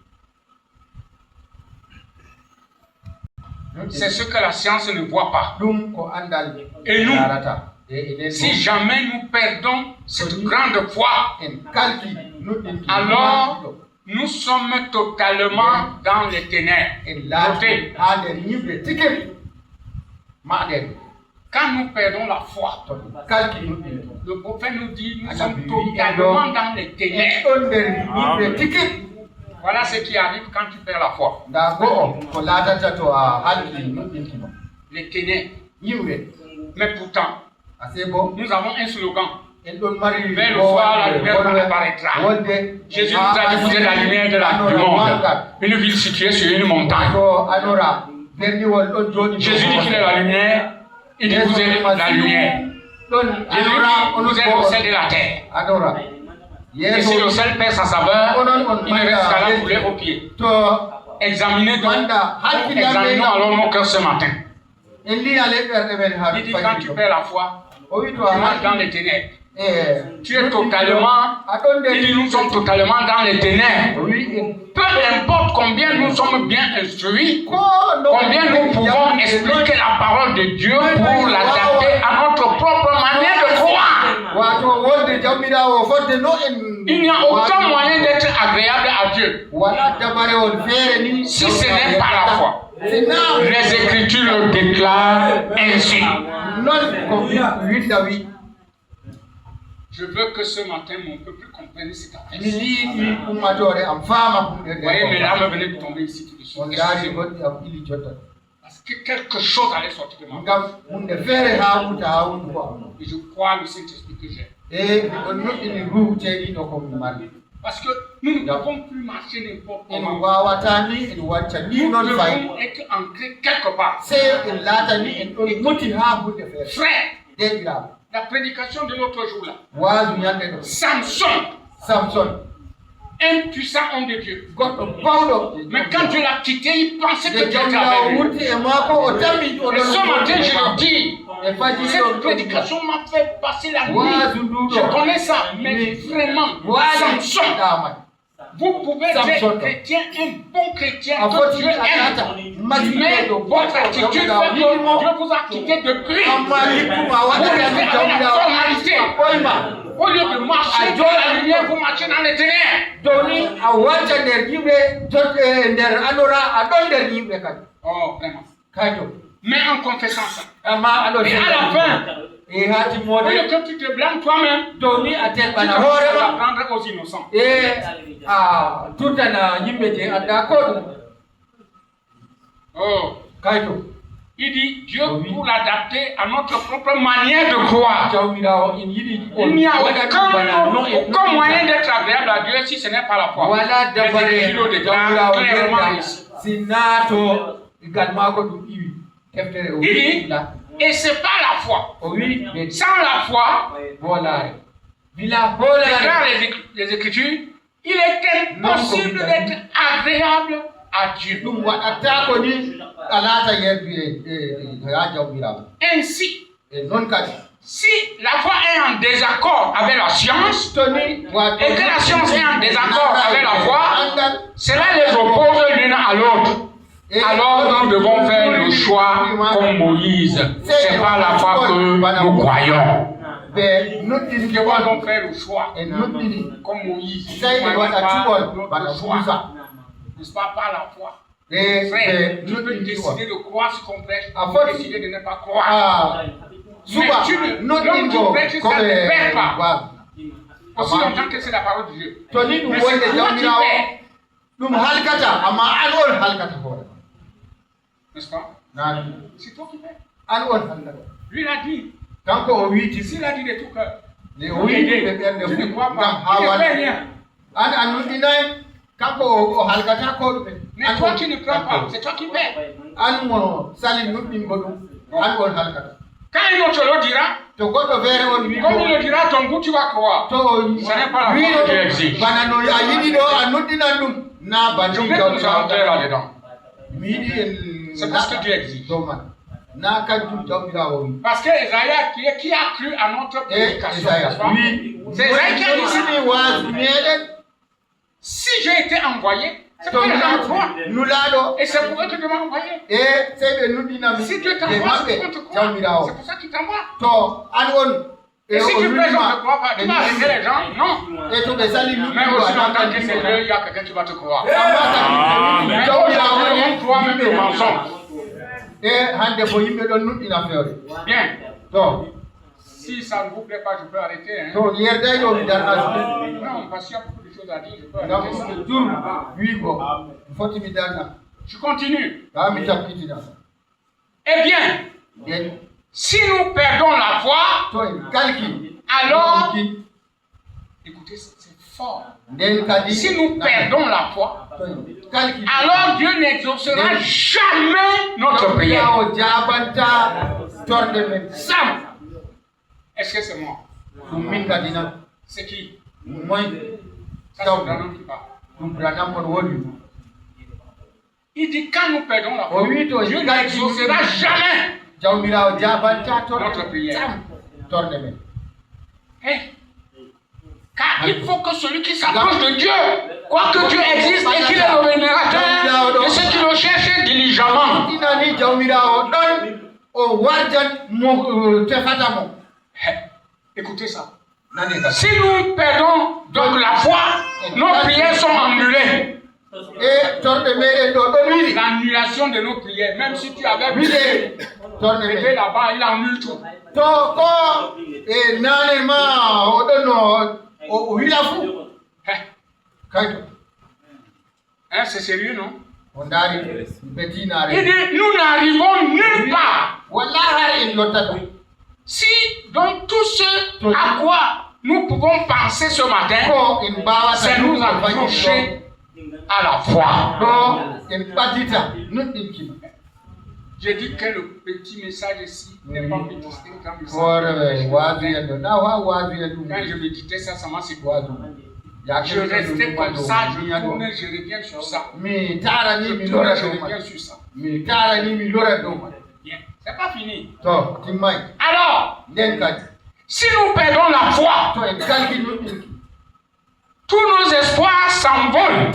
C'est ce que la science ne voit pas. ɗum ko andal Et nous, laarata e enen si jamais nous perdons cette grande foi, en kalki nuɗɗinki alors nous sommes totalement dans les ténèbres. en laati Notez, ha nder yimɓe tike maɗen quand nous perdons la foi, to ɗum kalki nuɗɗinki le prophète nous dit nous sommes totalement dans les en ténèbres. ɗon nder yimɓe tike Voilà ce qui arrive quand tu perds la foi. nda go'o ko laatata to a halki nuɗɗinki ma Les ténèbres. yimɓe Mais pourtant, ase bo nous avons un slogan. en ɗon mari Vers le soir, la lumière apparaîtra. wolde Jésus nous a dit, vous êtes la lumière du monde. Une ville située sur une montagne. to anora berniwol ɗon jooɗi Jésus dit qu'il est la lumière. Il dit, vous êtes la lumière. ɗon Jésus dit, vous êtes le sel de la terre. anora Et si le sel perd sa saveur, il ne reste qu'à la fouler aux pieds. to Examinez donc, examinons alors nos cœurs ce matin. en liya leɗɗerɗe men ha Il dit, quand tu perds la foi, o wi to tu a marches dans halki les ténèbres. e Tu es totalement, a ɗon il dit, nous sommes totalement dans les ténèbres. o wi en Peu importe combien nous sommes bien instruits, ko no combien nous pouvons expliquer la parole de Dieu pour l'adapter à notre propre manière de croire. wato wolde jawmirawo fodde no en Il n'y a aucun moyen d'être agréable à Dieu wala dabarewol feere ni si ce n'est par la foi. sina Les Écritures le déclarent ainsi. non ko winda wi Je veux que ce matin, mon peuple comprenne cette mi affaire. yiɗi ummatore am faama hunde Vous voyez, mes nde larmes venaient de tomber ici tout de suite. on daari Excusez-moi. goɗɗi am ili jotta Parce que quelque chose allait sortir de ma bouche. ngam hunde feere ha wuta ha hunduko am Et je crois le Saint-Esprit que j'ai. e miɗon nuɗɗini ruhu ceeɗiɗo komi mari Parce que nous ne pouvons plus marcher n'importe en comment. wawata ni en wacca ni Nous noon fay devons être ancrés quelque part. sey en laata ni en ɗon muti ha hunde feere Frère, deɗiraɓe la prédication de l'autre jour là, waasu ñande ɗo Samson, samson un puissant homme de Dieu. goɗɗo bawɗo Mais quand Dieu l'a quitté, il pensait que de Dieu était jomirawo avec lui. wurti e maako o tammi Et ce matin, je le dis, e faji cette prédication m'a fait passer la nuit. waasu nduɗo Je connais ça, mais vraiment, waali Samson, ɗaman vous pouvez Samson. être chrétien, un bon chrétien a que foti Dieu a aime. tata Mais majjiɗo votre attitude fait que Dieu vous a quitté depuis. amma lippuma Vous waɗata restez ni avec la jomirawo formalité. ɓoyma Au lieu de marcher dans la lumière, vous marchez dans les ténèbres. doni a wacca nder yimɓe jotte nder anora a ɗon nder yimɓe kadi Oh, vraiment. kajo Mais en confessant ça. amma aɗo Et à la fin, e ha au lieu timmode que tu te blâmes toi-même, doni a tu telɓana te hoorema prendre aux innocents. e a turtana yimɓe je anda ko ɗum Oh, kajo il dit Dieu pour l'adapter à notre propre manière de croire. jawmirawo en yiɗi Il n'y a waɗa bana no aucun moyen d'être agréable à Dieu si ce n'est pas la foi. wala Les dabare Écritures le déclarent jawmirawo clairement yerda ici. si naato gal maako ɗum iwi deftere o Iwi? wiɗa Et c'est pas la foi. Sans la foi, déclare les Écritures, il est impossible d'être agréable à Dieu. Ainsi, si la foi est en désaccord avec la science, et que la science est en désaccord avec la foi, cela les oppose l'une à l'autre. Alors nous devons faire le choix comme Moïse. C'est pas la foi que nous croyons. Nous devons donc faire le choix comme Moïse. Notre choix. N'est-ce pas, par la foi. Frère, tu peux décider de croire ce qu'on prêche, tu peux décider de ne pas croire. Mais l'homme qui prêche, ça ne perd pas. Aussi longtemps que c'est la parole de Dieu. Mais c'est toi qui perds. N'est-ce pas? C'est toi qui perds. Lui, il a dit. S'il a dit de tout cœur, tu ne crois pas, tu ne fais rien. Mais toi qui ne crois pas, c'est toi qui perds. Quand un autre le dira, comme il le dira, ton goût tu vas croire. Ce n'est pas la foi que tu exiges. Je voulais que nous allons faire là-dedans. C'est parce que tu exiges. Parce que Esaïe qui a cru à notre prédication, c'est Esaïe qui a dit si j'ai été envoyé, c'est pour les gens croient. Et c'est pour eux que Dieu m'a envoyé. Si Dieu t'envoie, c'est pour te croire. C'est pour ça qu'il t'envoie. Et si tu présentes ne crois pas, tu vas arrêter les gens? Non. Même aussi longtemps que c'est Dieu, il y a quelqu'un qui va te croire. Mais on croit même le mensonge. Bien. Si ça ne vous plaît pas, je peux arrêter. Hein? Non, parce qu'il y a beaucoup de choses à dire, je peux arrêter ça. Je continue. Eh bien, si nous perdons la foi, alors, écoutez, c'est fort. Si nous perdons la foi, alors Dieu n'exaucera jamais notre prière. Est-ce que c'est moi? C'est qui? Ça, c'est Branham qui parle. Il dit quand nous perdons la foi, Dieu n'exaucera jamais notre prière. Car il faut que celui qui s'approche de Dieu, quoi que Dieu existe et qu'il est le vénérateur de ceux qui le cherchent diligemment. Écoutez ça. Si nous perdons donc la foi, nos prières sont annulées. L'annulation de nos prières, même si tu avais prié, là-bas, il annule tout. Hein, c'est sérieux, non? Il dit, nous n'arrivons nulle part. Si donc tout ce à quoi nous pouvons penser ce matin, c'est nous approcher à la foi. J'ai dit que le petit message ici n'est pas petit, c'est un grand message. Quand je méditais ça, ça m'a séduit. Je restais comme ça, je tournais, je reviens sur ça. Je reviens sur ça. Bien, c'est pas fini. Alors, si nous perdons la foi, tous nos espoirs s'envolent.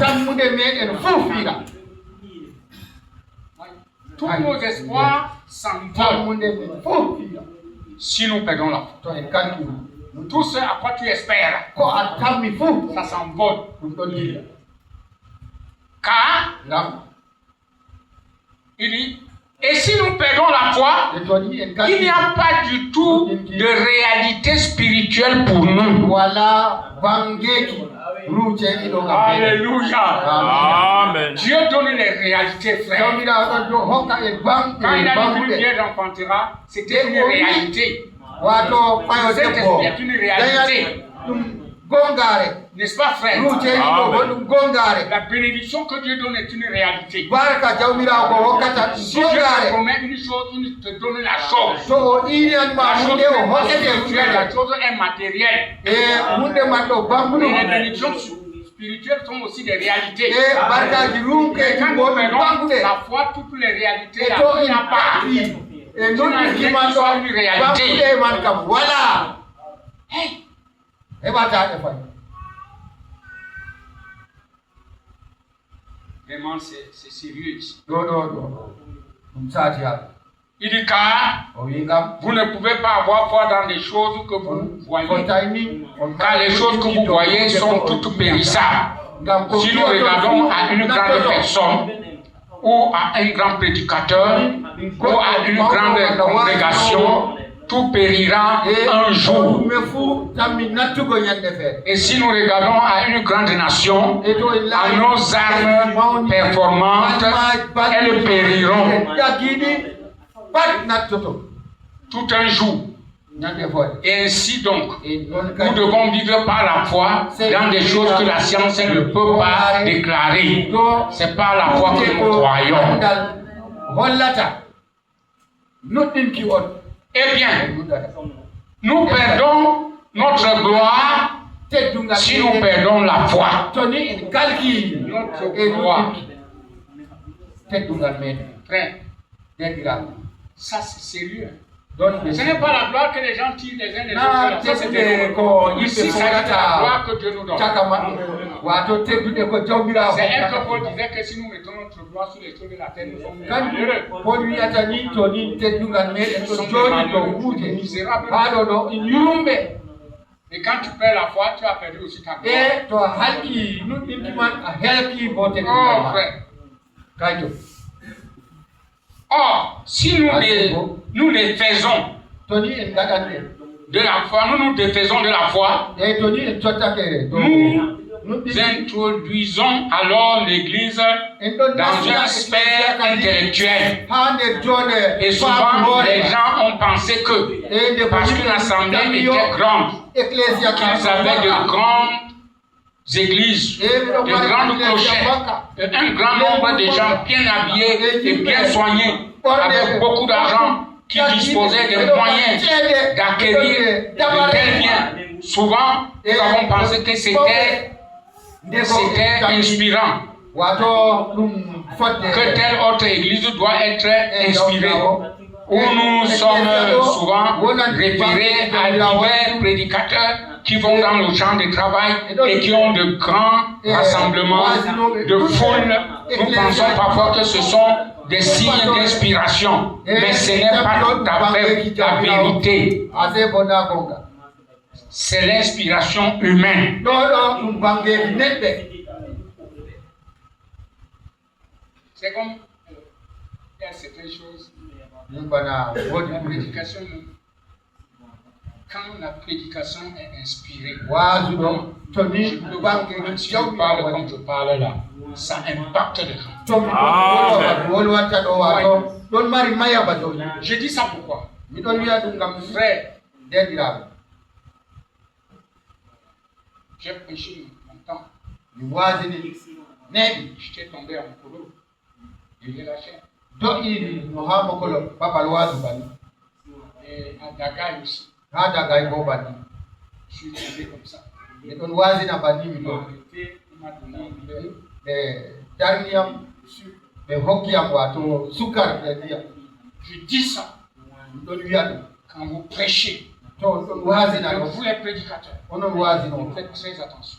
Tous nos espoirs s'envolent. Si nous perdons la foi, tout ce à quoi tu espères, ça s'envole. Car, il dit, et si nous perdons la foi, il n'y a pas du tout de réalité spirituelle pour nous. Alléluia. Amen. Dieu donne les réalités, frère. Quand il a dit qu'une vierge enfantera, c'était une réalité. C'est une réalité. N'est-ce pas, frère? La bénédiction que Dieu donne est une réalité. Si Dieu te promet une chose, il te donne la chose. La chose est matérielle. Et les bénédictions spirituelles sont aussi des réalités. Et quand nous perdons la foi, toutes les réalités, la vie n'a pas. Et nous, une réalité. Voilà. Hey. Vraiment, c'est sérieux ici. Il dit car vous ne pouvez pas avoir foi dans les choses que vous voyez, car les choses que vous voyez sont toutes périssables. Si nous regardons à une grande personne, ou à un grand prédicateur, ou à une grande congrégation, tout périra un jour. Et si nous regardons à une grande nation, à nos armes performantes, elles périront. Tout un jour. Et ainsi donc, nous devons vivre par la foi dans des choses que la science ne peut pas déclarer. C'est par la foi que nous croyons. Eh bien, nous perdons notre gloire si nous perdons la foi. Notre gloire. Frère, ça c'est sérieux. Ce n'est pas la gloire que les gens tirent les uns des autres. Ça, c'est ici, ça c'est la gloire que Dieu nous donne. C'est un que Paul disait que si nous mettons notre gloire sur les choses de la terre, nous sommes misérables. Et quand tu perds la foi, tu as perdu aussi ta gloire. Oh frère. Or, si nous les faisons de la foi, nous défaisons de la foi, nous introduisons alors l'Église dans une sphère intellectuelle. Et souvent, les gens ont pensé que, parce qu'une assemblée était grande, qu'ils avaient de grandes églises, de grandes clochettes, un grand nombre de gens bien habillés et bien soignés, avec beaucoup d'argent, qui disposaient des moyens d'acquérir de tels biens. Souvent, nous avons pensé que c'était inspirant, que telle autre église doit être inspirée. Où nous sommes souvent référés à divers prédicateurs qui vont dans le champ de travail et qui ont de grands rassemblements de foules. Nous pensons parfois que ce sont des signes d'inspiration, mais ce n'est pas tout à fait la vérité. C'est l'inspiration humaine. C'est comme il y a certaines choses. La prédication, quand la prédication est inspirée, je parle comme je parle là, ça impacte les gens. Je dis ça pourquoi? Frère, j'ai prêché longtemps. J'étais tombé en colo. Il est lâché. Et à Dagaï aussi. Je suis tombé comme ça. Il m'a donné je dis ça. Quand vous prêchez, vous les prédicateurs, faites très attention.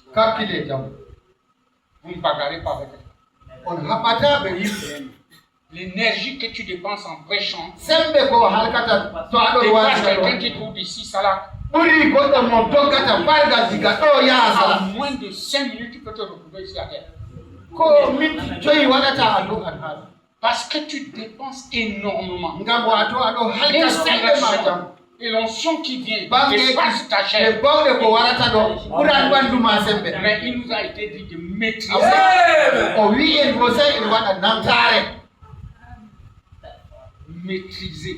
Vous ne bagarrez pas avec eux. L'énergie que tu dépenses en prêchant, dépasse quelqu'un qui trouve ici, ça là. En moins de 5 minutes, tu peux te retrouver ici à terre. Parce que tu dépenses énormément. L'inspiration et l'onction qui vient dépasse ta chair. Mais il nous a été dit de maîtriser. Maîtriser.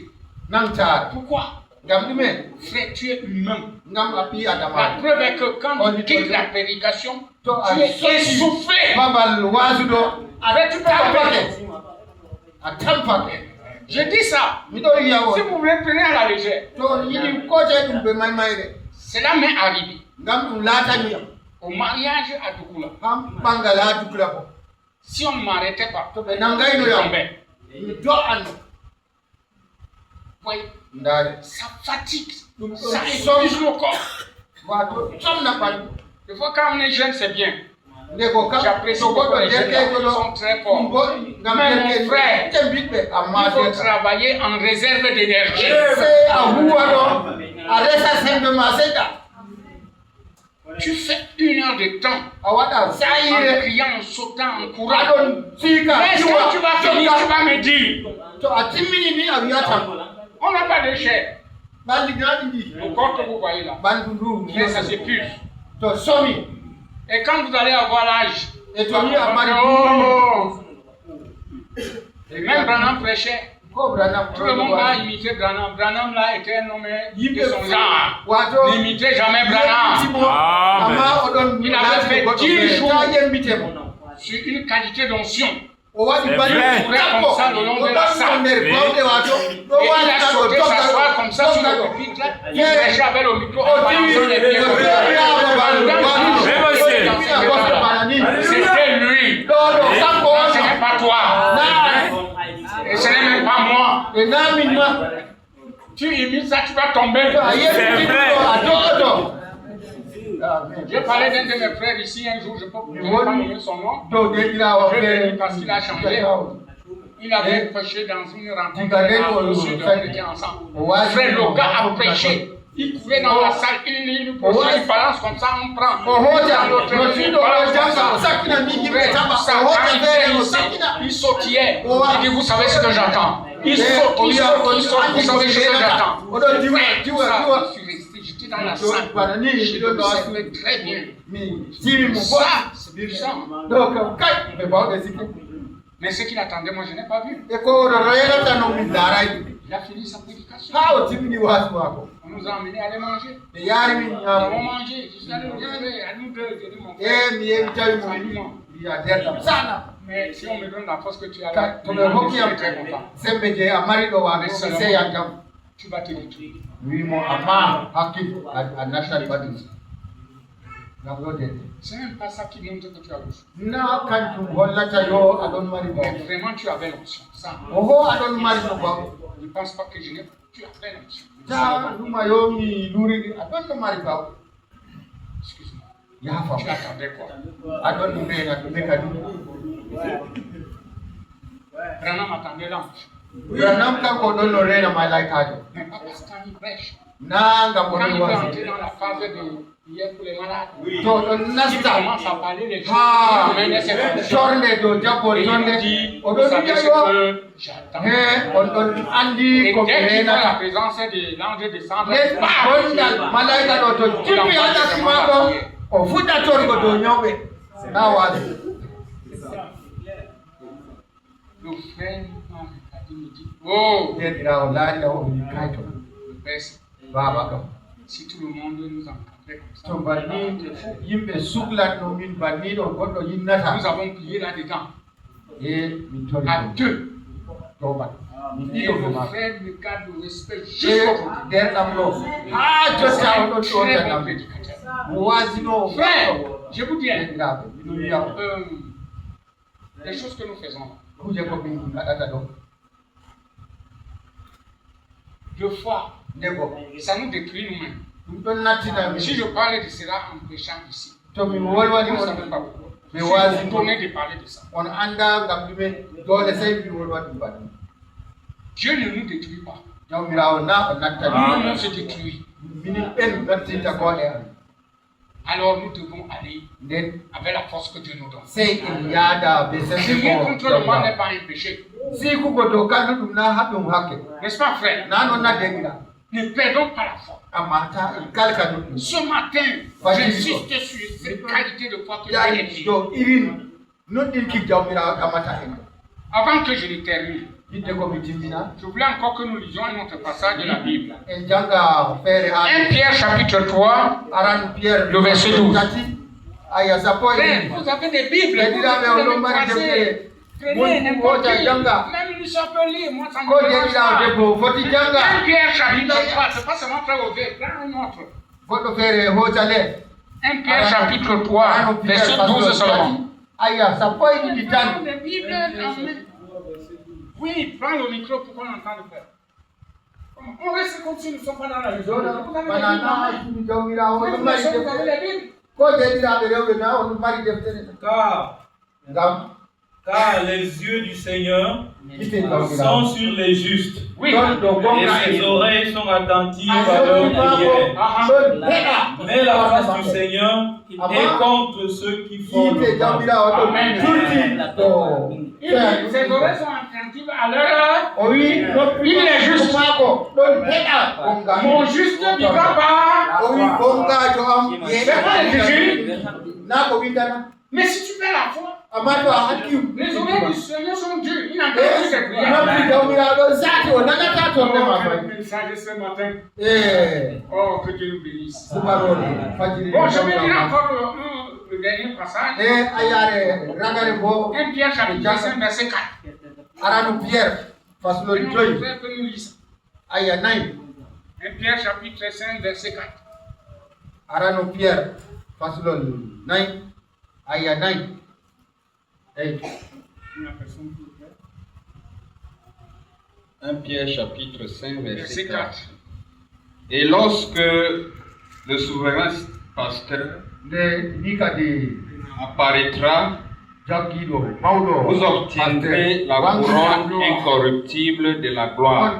Pourquoi? Frère, tu es humain. La preuve est que quand tu quittes la prédication, tu es essoufflé. Avec tu peux. Je dis ça. Si vous voulez prenez à la légère. Cela m'est arrivé. Au mariage à Doukoula. Si on ne m'arrêtait pas, je tombais. Oui. Ça fatigue. Ça épuise le corps. Des fois, quand on est jeune, c'est bien. J'apprécie beaucoup les jeunes, ils sont très forts. Mais mon frère, il faut travailler en réserve d'énergie. Tu fais 1 heure de temps en criant, en sautant, en courant. Mais quand tu vas finir, tu vas me dire on n'a pas de chair. Le corps que vous voyez là, mais ça s'épuise. Et quand vous allez avoir l'âge, même Branham prêchait. Tout le monde va imiter Branham. Branham là était un homme de son genre. N'imitez jamais Branham. Il avait fait 10 jours sur une qualité d'onction. Il courait comme ça le long de la salle. Et il a sauté s'asseoir comme ça sur le pupitre. Il prêchait avec le micro en balançant les pieds. C'était lui. Ce n'est pas toi. Et ce n'est même pas moi. Tu imites ça, tu vas tomber. C'est vrai. J'ai parlé d'un de mes frères ici un jour, je ne peux pas nommer son nom. Je parce qu'il a changé. Il avait prêché dans une rencontre. On était ensemble. Frère, le gars a prêché. Il courait dans la salle, il balance comme ça, on prend. Il sautillait. Il dit, vous savez ce que j'attends. Il saute, vous savez ce que j'attends. J'étais dans la salle, je le savais très bien. Ça, c'est puissant. Mais ce qu'il attendait, moi je n'ai pas vu. Il a fini sa prédication. On nous a emmenés à aller manger. Nous avons mangé. Je suis allé regarder. À nous deux, j'ai dit mon frère. Mais si on me donne la force que tu as là, je suis très content. Tu vas te détruire. Ce n'est même pas ça qui montre que tu as reçu. Mais vraiment, tu avais l'onction. Ça. Je ne pense pas que je n'ai pas. Tu avais l'onction. Excuse-moi. Tu attendais quoi? Branham attendait l'onction. Mais pas parce qu'il prêche. Quand il peut entrer dans la phase de hier pour les malades, il commence à parler les choses. Il dit, vous savez ce que j'attends. Et dès qu'il voit la présence de l'ange descendre, le frère me dit, oh, si tout le monde nous encadrait comme ça, nous avons plié là-dedans. À deux. Et le frère me garde le respect jusqu'au bout. Frère, je vous dis, les choses que nous faisons, deux fois, ça nous détruit nous-mêmes. Si je parle de cela en prêchant ici, vous ne savez pas pourquoi. Je suis étonné de parler de ça. Dieu ne nous détruit pas. Nous se détruit. Alors nous devons aller avec la force que Dieu nous donne. Prier contre le mal n'est pas un péché. N'est-ce pas, frère? Ne perdons pas la foi. Ce matin, j'insiste sur cette qualité de foi que j'ai. Avant que je ne termine, Je voulais encore que nous lisions un autre passage de la Bible. 1 1 Pierre chapitre 3, le verset 12. Frère, vous avez des Bibles, vous les croisez. Prenez n'importe qui. Même lui, ça peut lire, moi ça me dérange pas. 1 Pierre chapitre 3, c'est pas seulement très mauvais, prends un autre. 1 Pierre chapitre 3, verset 12 seulement. Prends des Bibles en main. Oui, prends le micro pour qu'on entende faire. On reste comme si nous ne sommes pas dans la maison. Vous avez les Bibles. Car les yeux du Seigneur sont sur les justes. Oui. Et ses oreilles sont attentives à leurs prières. Mais la face du Seigneur est contre ceux qui font le mal. Ses oreilles sont attentives à l'heure. Il est juste. Mon juste vivra pas. C'est pas Jésus. Mais si tu perds la foi, les oreilles du Seigneur sont dures. Il n'entend plus cette prière. Quel message ce matin. Oh, que Dieu nous bénisse. Bon, je vais lire encore le dernier passage. 1 Pierre chapitre 5, verset 4. Aya 9. 1 Pierre chapitre 5, verset 4. Arano Pierre, Faslon 9, Aya 9. 1 Pierre chapitre 5 verset 4. Et lorsque le souverain pasteur apparaîtra, vous obtiendrez la couronne incorruptible de la gloire.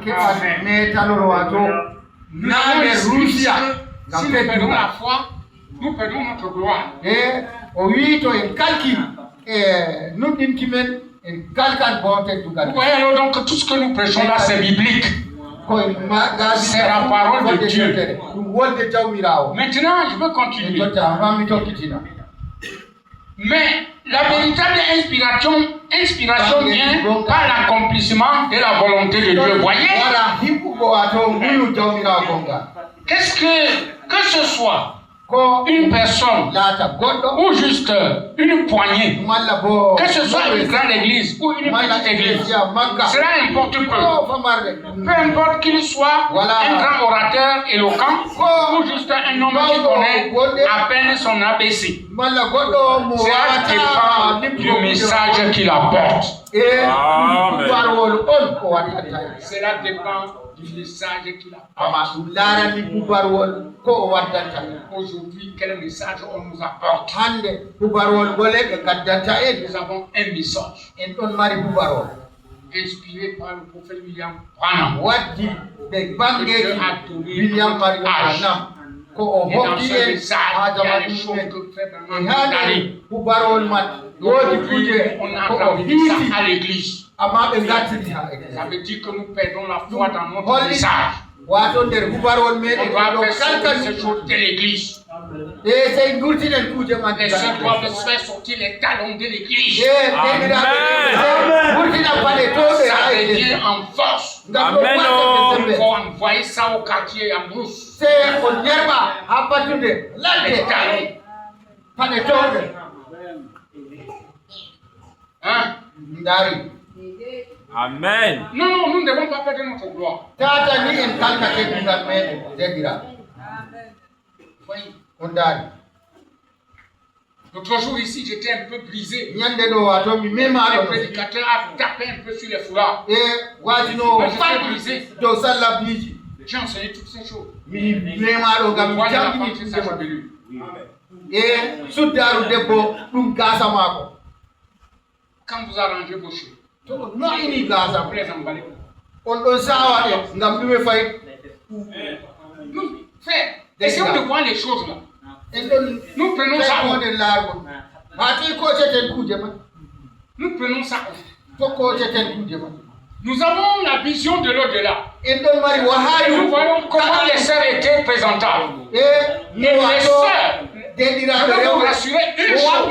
Nous si nous perdons la foi, nous perdons notre gloire. Vous voyez alors donc tout ce que nous prêchons là, c'est biblique. C'est la parole de Dieu. Maintenant, je veux continuer. Mais la véritable inspiration vient par l'accomplissement de la volonté de Dieu. Voyez? Qu'est-ce que ce soit une personne ou juste une poignée, que ce soit une grande église ou une petite église, cela importe peu. Peu importe qu'il soit un grand orateur éloquent ou juste un homme qui connaît à peine son ABC. Cela dépend du message qu'il apporte. Cela dépend du message qu'il apporte. Aujourd'hui, quel message on nous apporte? Nous avons un message inspiré par le prophète William Branham. Dieu a donné notre âge. Et dans ce message, il y a des choses que fait vraiment d'aller. Aujourd'hui, on a ramené ça à l'église. Ça veut dire que nous perdons la foi dans notre message. On doit faire ces choses de l'église. Les sœurs doivent se faire sortir les talons de l'église. Ça revient en force. Il faut envoyer ça au quartier en brousse. Les talons. Hein? Amen. Non, nous ne devons pas perdre notre gloire. L'autre jour ici, j'étais un peu brisé. Le prédicateur a tapé un peu sur les foulards. J'étais brisé. J'ai enseigné toutes ces choses. Voilà la partie de sa chevelure. Quand vous arrangez vos cheveux, vous les emballez. Nous, frère, essayons de voir les choses là. Nous prenons ça. Nous prenons ça. Nous avons la vision de l'au-delà. Et nous voyons comment les sœurs étaient présentables. Et les sœurs, je vais vous rassurer une chose.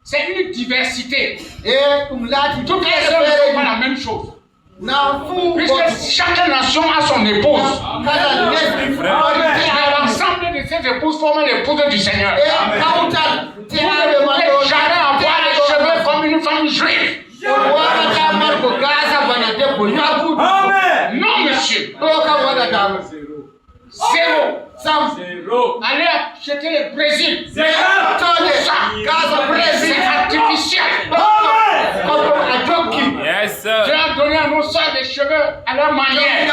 C'est une diversité. Toutes les sœurs ne font pas la même chose. Puisque chaque nation a son épouse. Et l'ensemble de ces épouses forment l'épouse du Seigneur. Vous ne pouvez jamais avoir les cheveux comme une femme juive. Non, monsieur. Zéro. Allez acheter le Brésil. C'est artificiel. Yes, sir. Dieu a donné à nos soeurs des cheveux à leur manière.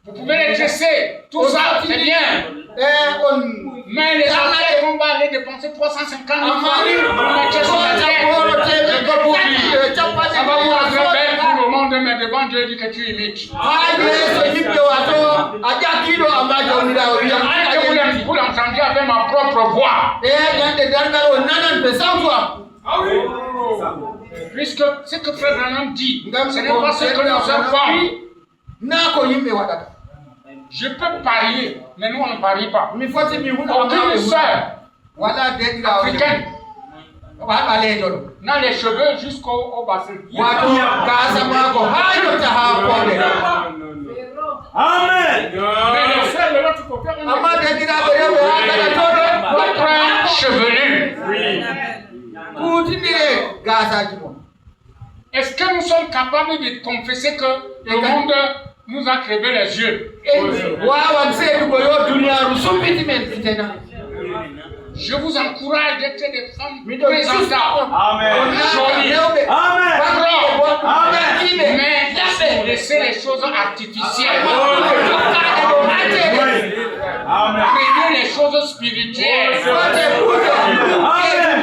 Vous pouvez les dresser, tout ça, c'est bien. Mais les enfants vont aller dépenser 350 000 francs pour mettre sur la tête. Ça va vous rendre belle pour le monde, mais devant Dieu dit que tu imites. Vous l'entendez avec ma propre voix. Puisque ce que Frère Branham dit, ce n'est pas ce que nous sommes. Je peux parier, mais nous on ne parie pas. Aucune sœur africaine n'a les cheveux jusqu'au bassin. Amen. Mais les sœurs de l'autre côté, on est chevelus. Est-ce que nous sommes capables de confesser que le monde nous a crevé les yeux? Je vous encourage d'être des femmes présentables. Amen. Jolies. Amen. Mais laissez les choses artificielles. Amen. Prenez les choses spirituelles. Amen.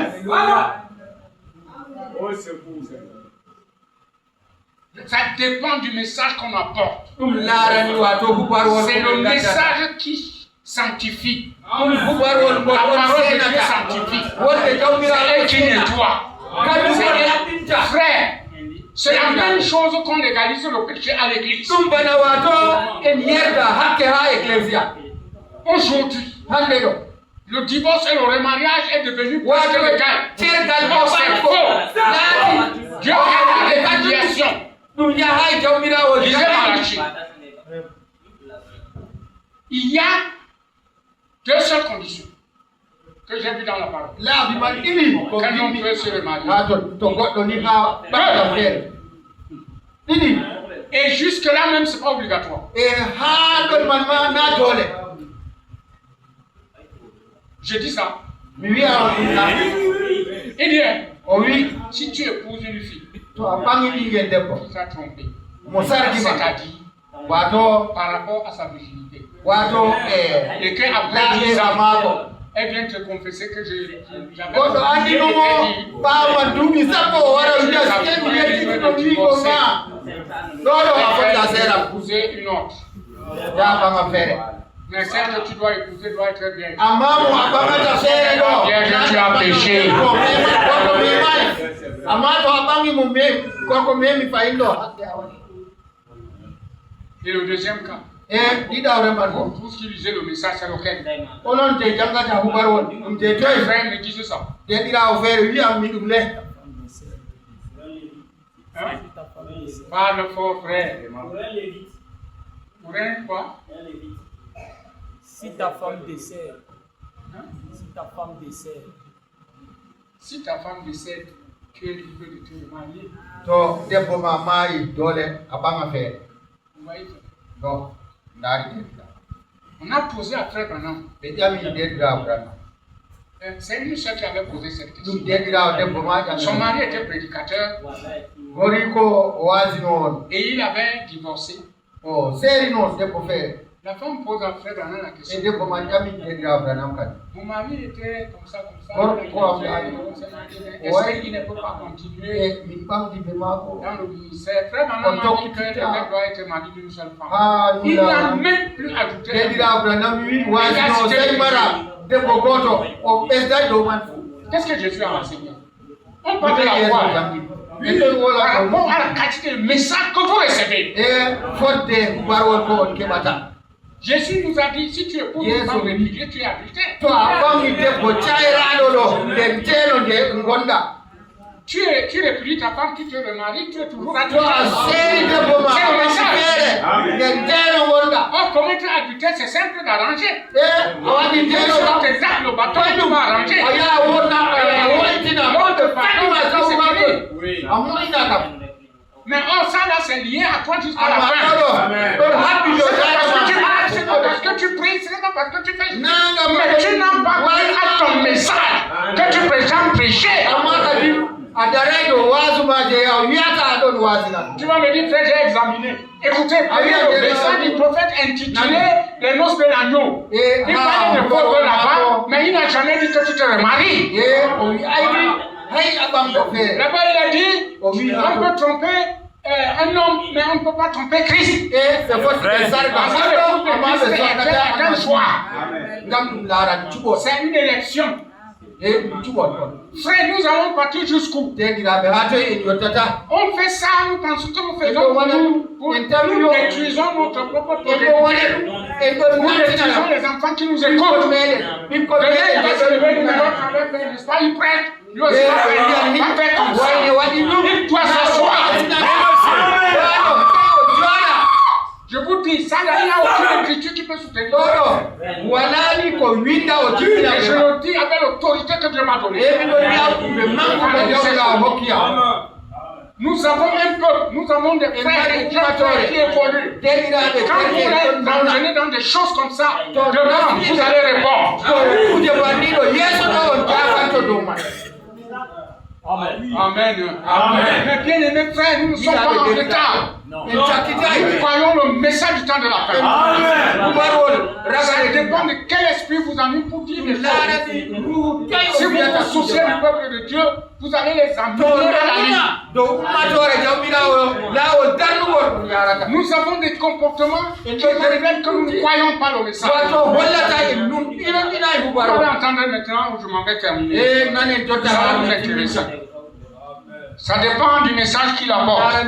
Ça dépend du message qu'on apporte. C'est le message qui sanctifie. La parole de Dieu sanctifie. C'est elle qui nettoie. Frère, c'est la même chose qu'on légalise le péché à l'église. Aujourd'hui, le divorce et le remariage est devenu presque légal. Non, c'est faux. Dieu a des médiations. Lisez Malachie. Il y a deux seules conditions que j'ai vues dans la parole. Qu'un homme peut se remarier. Et jusque-là même, ce n'est pas obligatoire. Je dis ça. Il dit, si tu épouses une fille, tu t'as trompé. C'est-à-dire, par rapport à sa virginité. Et qu'après 10 ans, elle vient te confesser que j'avais épouser une autre. Mais celle que tu dois épouser doit être bien. Bien que tu as péché. Et le deuxième cas. Pour ce qui lisait le message, c'est lequel? Les frères me disent ça. Parle fort, frère. Pour un quoi? Si ta femme décède, Si ta femme décède, tu es libre de te remarier. Vous voyez ça? On a posé à Frère Branham. C'est une sœur qui avait posé cette question. Son mari était prédicateur et il avait divorcé. La femme pose à Frère Branham la question. Mon mari était comme ça. Est-ce qu'il ne peut pas continuer dans le ministère? Frère Branham a dit que le mec doit être marié d'une seule femme. Il n'a même plus ajouté. Qu'est-ce que Jésus a enseigné? On parle de la foi. Par rapport à la qualité de message que vous recevez. Jésus nous a dit, si tu épouses une femme répudiée, tu es adultère. Tu répudies ta femme qui te remarie, tu es toujours adultère. Oh, comment tu es adultère, c'est simple d'arranger. Tu exact le bateau et tu vas arranger. Mais oh, ça là, c'est lié à toi jusqu'à la fin. C'est pas parce que tu pries, c'est pas parce que tu fais. Mais tu n'as pas pris à ton message que tu peux jamais prêcher. Tu vas me dire, frère, j'ai examiné. Écoutez, le message du prophète intitulé Les noces de l'agneau. Il parlait de pauvres là-bas, mais il n'a jamais dit que tu te remaries. Là-bas, il a dit, on peut tromper un homme, mais on ne peut pas tromper Christ. C'est un choix. C'est une élection. Frère, nous allons partir jusqu'où? On fait ça, nous pensons que nous faisons nous détruisons notre propre projet. Nous détruisons les enfants qui nous écoutent. Demain, il va se lever, il va travailler, n'est-ce pas? Il prête. Lui aussi, il va faire comme ça. Il doit s'asseoir. Je vous dis, ça, il n'y a aucune écriture qui peut soutenir. Et je le dis avec l'autorité que Dieu m'a donnée. Nous avons un peuple, nous avons des frères et des qui évoluent. Quand vous êtes entraînés dans des choses comme ça, demain, vous allez répondre. Amen. Amen. Mais bien aimés frères, nous ne sommes pas en retard. Nous croyons le message du temps de la fin. Ça dépend de quel esprit vous avez pour dire les choses. Si vous vous souciez du peuple de Dieu, vous allez les amener à la ligne. Nous avons des comportements qui révèlent que nous ne croyons pas le message. Vous allez entendre maintenant où je m'en vais terminer. Ça va vous intéresser. Ça dépend du message qu'il apporte.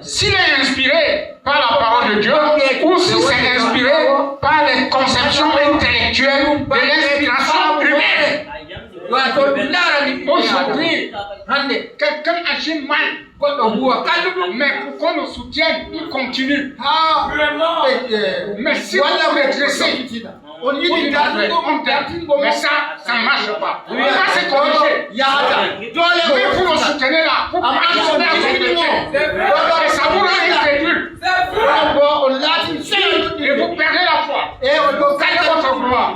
S'il est inspiré par la parole de Dieu ou si c'est inspiré par les conceptions intellectuelles de l'inspiration humaine. Aujourd'hui, quelqu'un agit mal, mais pour qu'on le soutienne, il continue. Mais si vous le redressez, on dit mais ça ne marche pas. On va se corriger. Mais vous le soutenez là, vous participer à son métier. Et ça vous rend incrédule. Et vous perdez la foi. Et vous perdez votre gloire.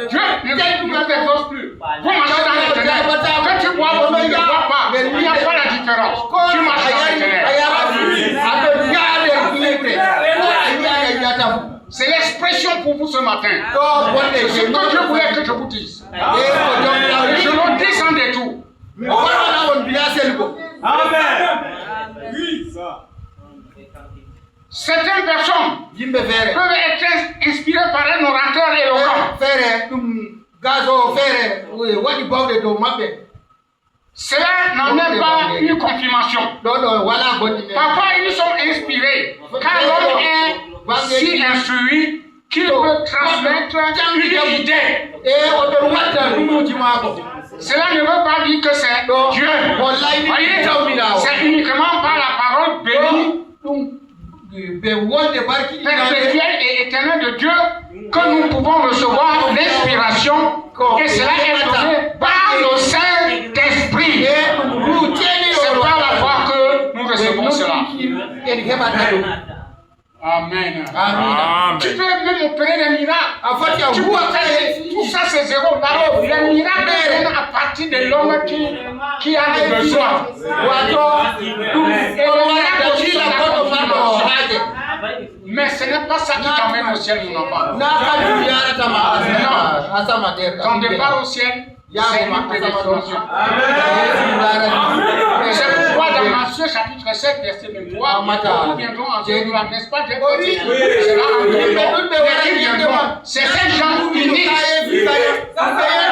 Dieu ne vous exauce plus. Vous marchez dans les ténèbres. Quand tu bois, vous ne bois pas. Il n'y a pas la différence. Tu marches dans les ténèbres. C'est l'expression pour vous ce matin. C'est ce que Dieu voulait que je vous dise. Je le dis sans détour. Amen. Certaines personnes peuvent être inspirées par un orateur éloquent. Cela n'en est pas une confirmation. Parfois, ils sont inspirés car l'homme est si instruit qu'il peut transmettre une idée. Cela ne veut pas dire que c'est Dieu. Voyez, c'est uniquement par la parole bénie, perpétuelle et éternelle de Dieu que nous pouvons recevoir l'inspiration et cela est donné par le Saint-Esprit. C'est par la foi que nous recevons cela. Amen. Amen. Tu peux même opérer des miracles. Tu peux faire tout ça, c'est zéro. Les miracles viennent à partir de l'homme qui a des besoins. Et les miracles aussi, mais ce n'est pas ça qui t'emmène au ciel, mon enfant. Non. Ton départ au ciel, c'est une prédestination. C'est pourquoi dans Matthieu chapitre 7, verset 23, nous viendrons en Jérusalem, n'est-ce pas? C'est là en c'est ces gens uniques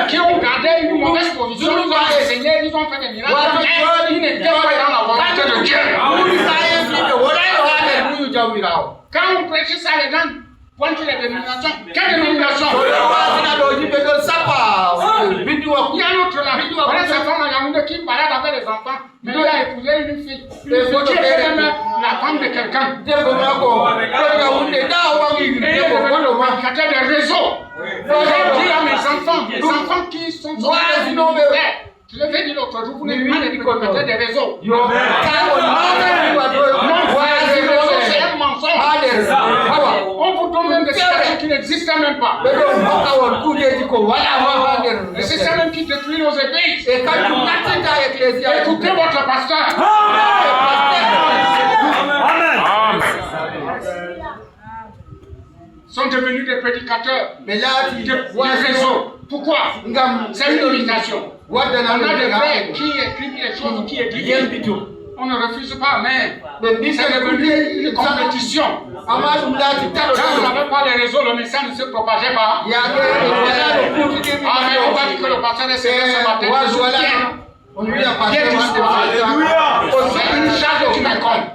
qui ont gardé une mauvaise position, ils ont enseigné, ils ont fait des miracles, mais ils n'étaient pas dans la volonté de Dieu. Quand on prêche ça, les gens pointent les dénominations. Quelle dénomination? trafiquant. Et il est devenu le marketeur des réseaux. J'ai dit à mes enfants qui sont sur les universités, je les ai dit l'autre jour, vous n'êtes pas des marketeurs des réseaux. Non, c'est un mensonge. On vous donne même des situations qui n'existent même pas. Et c'est ça même qui détruit nos églises. Écoutez votre pasteur. Sont devenus des prédicateurs des réseaux. Pourquoi? C'est une limitation. On a des frères qui écrivent les choses qui écrivent. On ne refuse pas, mais c'est devenu une compétition. Quand on n'avait pas les réseaux, le message ne se propageait pas. Mais on va dire que le pasteur est ce matin. C'est une charge qui m'incombre.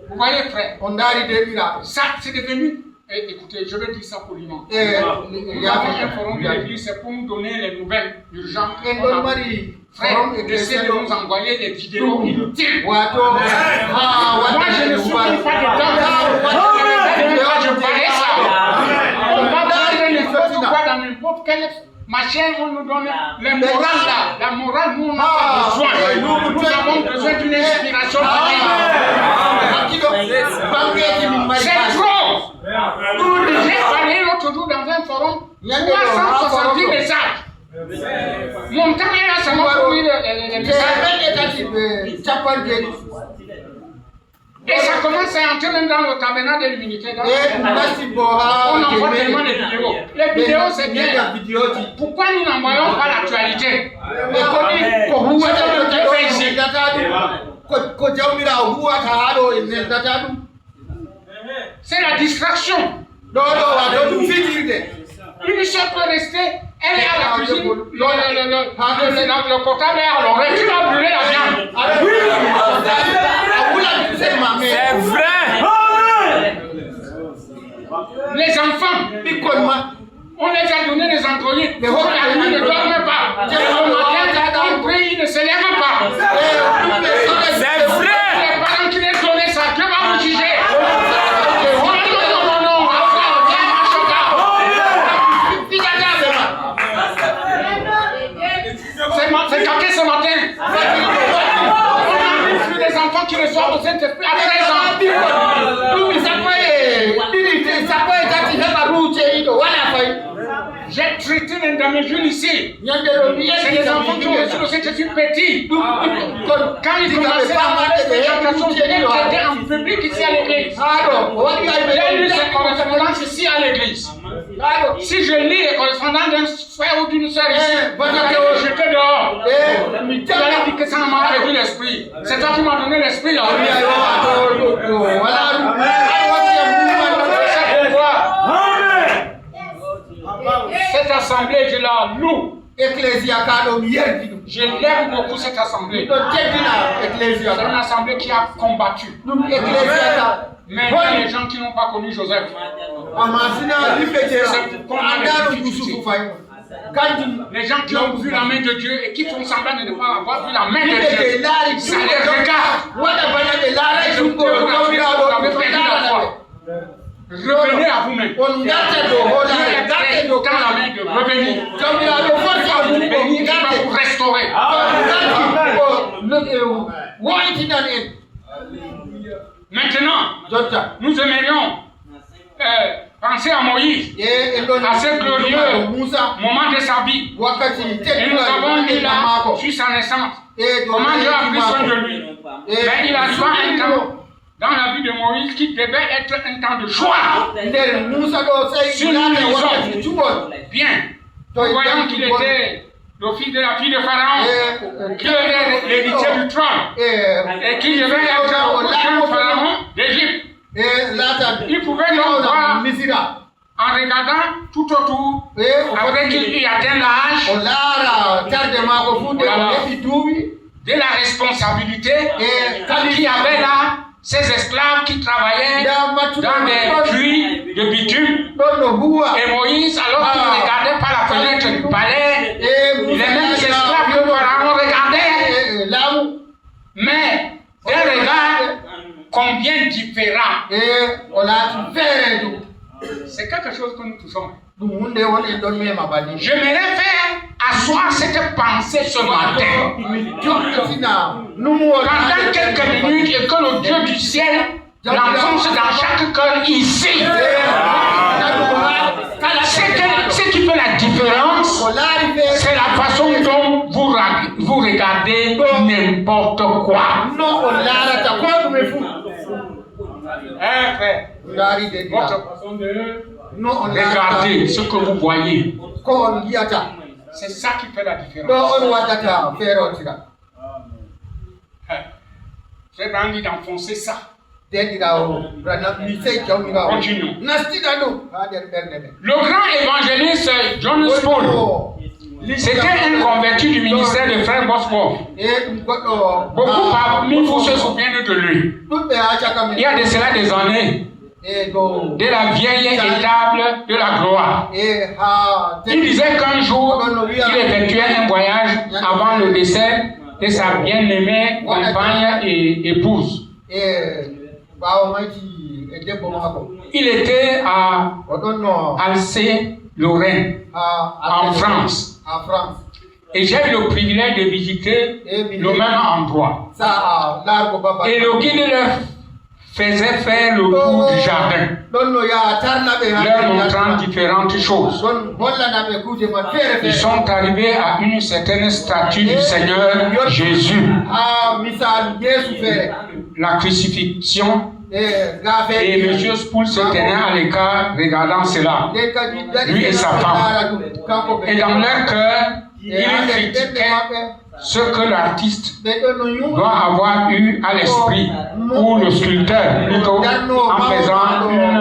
Vous voyez, frère, ça c'est devenu. Écoutez, je vais dire ça poliment. Nous avons un forum de l'église, c'est pour nous donner les nouvelles urgentes. Frère, essayez de nous envoyer des vidéos inutiles. Moi, je ne suis pas dedans. Je parlais ça. On va donner n'importe quoi dans n'importe quel machin, on nous donne les morales là. La morale, nous, on n'a pas besoin. Nous avons besoin d'une inspiration divine. C'est trop. J'ai parlé l'autre jour dans un forum, 370 messages. Mon temps est là, ça m'a pris les messages. Et ça commence à entrer même dans le tabernacle de l'unité. On envoie tellement de vidéos. Les vidéos, c'est bien. Pourquoi nous n'envoyons pas l'actualité? C'est la distraction. Une seule peut rester, elle est à la cuisine, le portable est à l'oreille, tu vas brûler la viande. C'est vrai. Les enfants, on les a donné des androïdes. La nuit ne dorment pas. On prie, ils ne se lèvent pas. C'est vrai. Les parents qui les donnent ça, Dieu va vous juger. C'est caqué ce matin. On a vu des enfants qui reçoivent le Saint-Esprit à 13 ans. J'ai traité dans mes jeunes ici. C'est des enfants qui ont reçu le Saint-Esprit petit. Quand ils commençaient à parler de l'éducation, je les traitais en public ici à l'église. J'ai lu ces correspondances ici à l'église. Si je lis les correspondances d'un frère ou d'une soeur ici, je jeté dehors. Tu as dit que ça m'a réduit l'esprit. C'est toi qui m'as donné l'esprit là. Cette assemblée, je la loue. Je l'aime beaucoup cette assemblée. C'est une assemblée qui a combattu. Mais il y a des gens qui n'ont pas connu Joseph. Les gens qui ont vu la main de Dieu et qui font semblant de ne pas avoir vu la main de Dieu, ça les regarde. Revenez à vous-même. Dieu est très dans la main de revenir. Il va vous restaurer. Maintenant, nous aimerions penser à Moïse, à ce glorieux moment de sa vie. Et nous avons lu là sur sa naissance, comment Dieu a pris soin de lui. Mais il arriva un temps dans la vie de Moïse qui devait être un temps de joie. Sur l'horizon. Bien. Nous voyons qu'il était le fils de la fille de Pharaon, qui était l'héritier du trône, et qui devait être le prochain Pharaon d'Égypte. Il pouvait donc voir, en regardant tout autour, après qu'il y atteint l'âge de la responsabilité, qu'il y avait là ces esclaves qui travaillaient dans des puits de bitume. Et Moïse, alors qu'il regardait par la fenêtre du palais, les mêmes esclaves que Pharaon regardait. Mais différent. Et on a fait tout. C'est quelque chose que nous touchons. J'aimerais faire asseoir cette pensée ce matin. Pendant quelques minutes et que le Dieu du ciel l'enfonce dans chaque cœur ici. Ce qui fait la différence, c'est la façon dont vous regardez n'importe quoi. Frère, votre façon de regarder ce que vous voyez, c'est ça qui fait la différence. J'ai envie d'enfoncer ça. Continuons. Le grand évangéliste John Spole, c'était un converti du ministère de Frère Bosworth. Beaucoup parmi vous se souviennent de lui. Il y a de cela des années, de la vieille étable de la gloire. Il disait qu'un jour, il effectuait un voyage avant le décès de sa bien-aimée compagne et épouse. Il était à Alcé-Lorraine, en France. Et j'ai eu le privilège de visiter le même endroit. Et le guide leur faisait faire le tour du jardin, leur montrant différentes choses. Ils sont arrivés à une certaine statue du Seigneur Jésus, la crucifixion, et M. Spole se tenait à l'écart regardant cela, lui et sa femme. Et dans leur cœur, ils critiquaient ce que l'artiste doit avoir eu à l'esprit, ou le sculpteur plutôt, en faisant une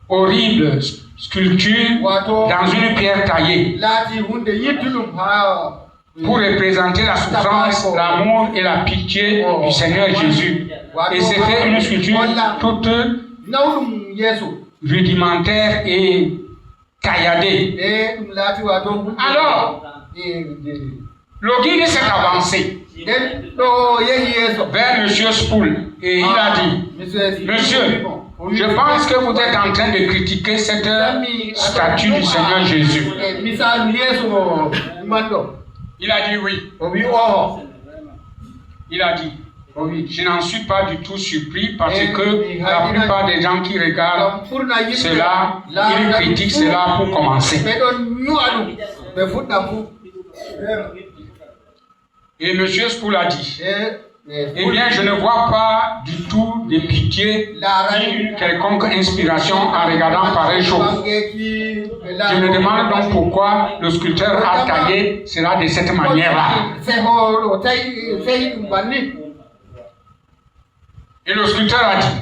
horrible sculpture dans une pierre taillée pour représenter la souffrance, l'amour et la pitié du Seigneur Jésus. Et c'était une sculpture toute rudimentaire et tailladée. Alors, le guide s'est avancé vers M. Spole et il a dit: Monsieur, je pense que vous êtes en train de critiquer cette statue du Seigneur Jésus. Il a dit oui. Il a dit: je n'en suis pas du tout surpris parce que la plupart des gens qui regardent cela, ils critiquent cela pour commencer. Et M. Spole a dit: eh bien, je ne vois pas du tout de pitié ni une quelconque inspiration en regardant pareille chose. Je me demande donc pourquoi le sculpteur a taillé cela de cette manière-là. Et le sculpteur a dit: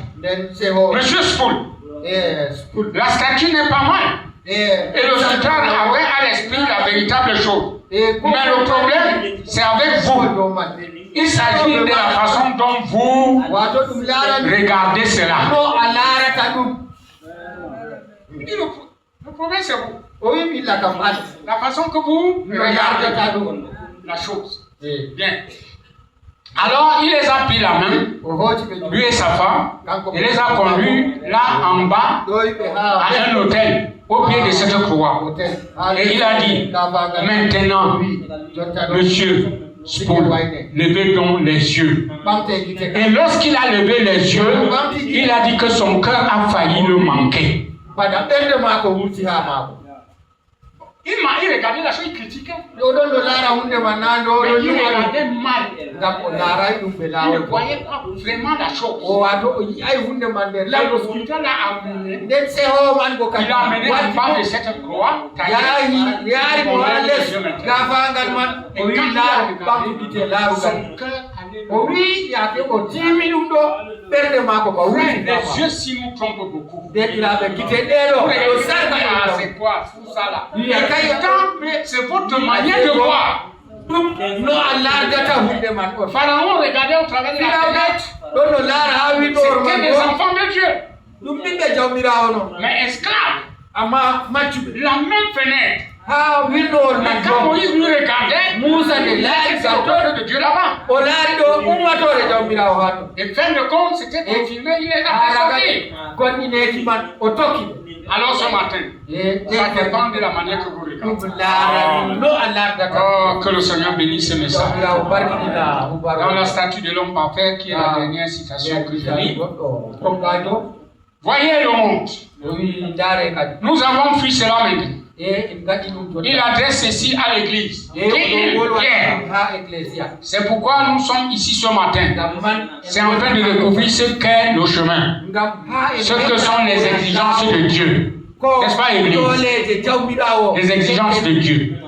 Monsieur Spole, la statue n'est pas mal. Et le sculpteur avait à l'esprit la véritable chose. Mais le problème, c'est avec vous. Il s'agit de la façon dont vous regardez cela. Le problème, c'est vous. La façon que vous regardez la chose. Bien. Alors, il les a pris la main, lui et sa femme, et les a conduits là en bas à un hôtel au pied de cette croix. Et il a dit: maintenant, monsieur Spole, levez donc les yeux. Et lorsqu'il a levé les yeux, il a dit que son cœur a failli le manquer. Il regardait la chose, il critiquait. Mais il regardait mal. Il ne voyait pas vraiment la chose. Là, le sculpteur l'a amené. Il l'a amené en bas de cette croix. Son cœur les yeux s'y nous trompent beaucoup. C'est quoi tout ça là? C'est votre manière de voir. Pharaon regardait au travers de la fenêtre. C'était des enfants de Dieu. Mais esclaves. La même fenêtre Mais quand Moïse nous regardait, il était l'auteur de Dieu là-bas. Et fin de compte, c'était confirmé, il est sorti. Alors ce matin, ça dépend de la manière que vous regardez. Oh, que le Seigneur bénisse ce message. Dans la statue de l'homme parfait, qui est la dernière citation que je lis, voyez le monde. Nous avons fui cela maintenant. Il adresse ceci à l'église. C'est pourquoi nous sommes ici ce matin. C'est en train de découvrir ce qu'est le chemin, ce que sont les exigences de Dieu. N'est-ce pas, l'église? Les exigences de Dieu.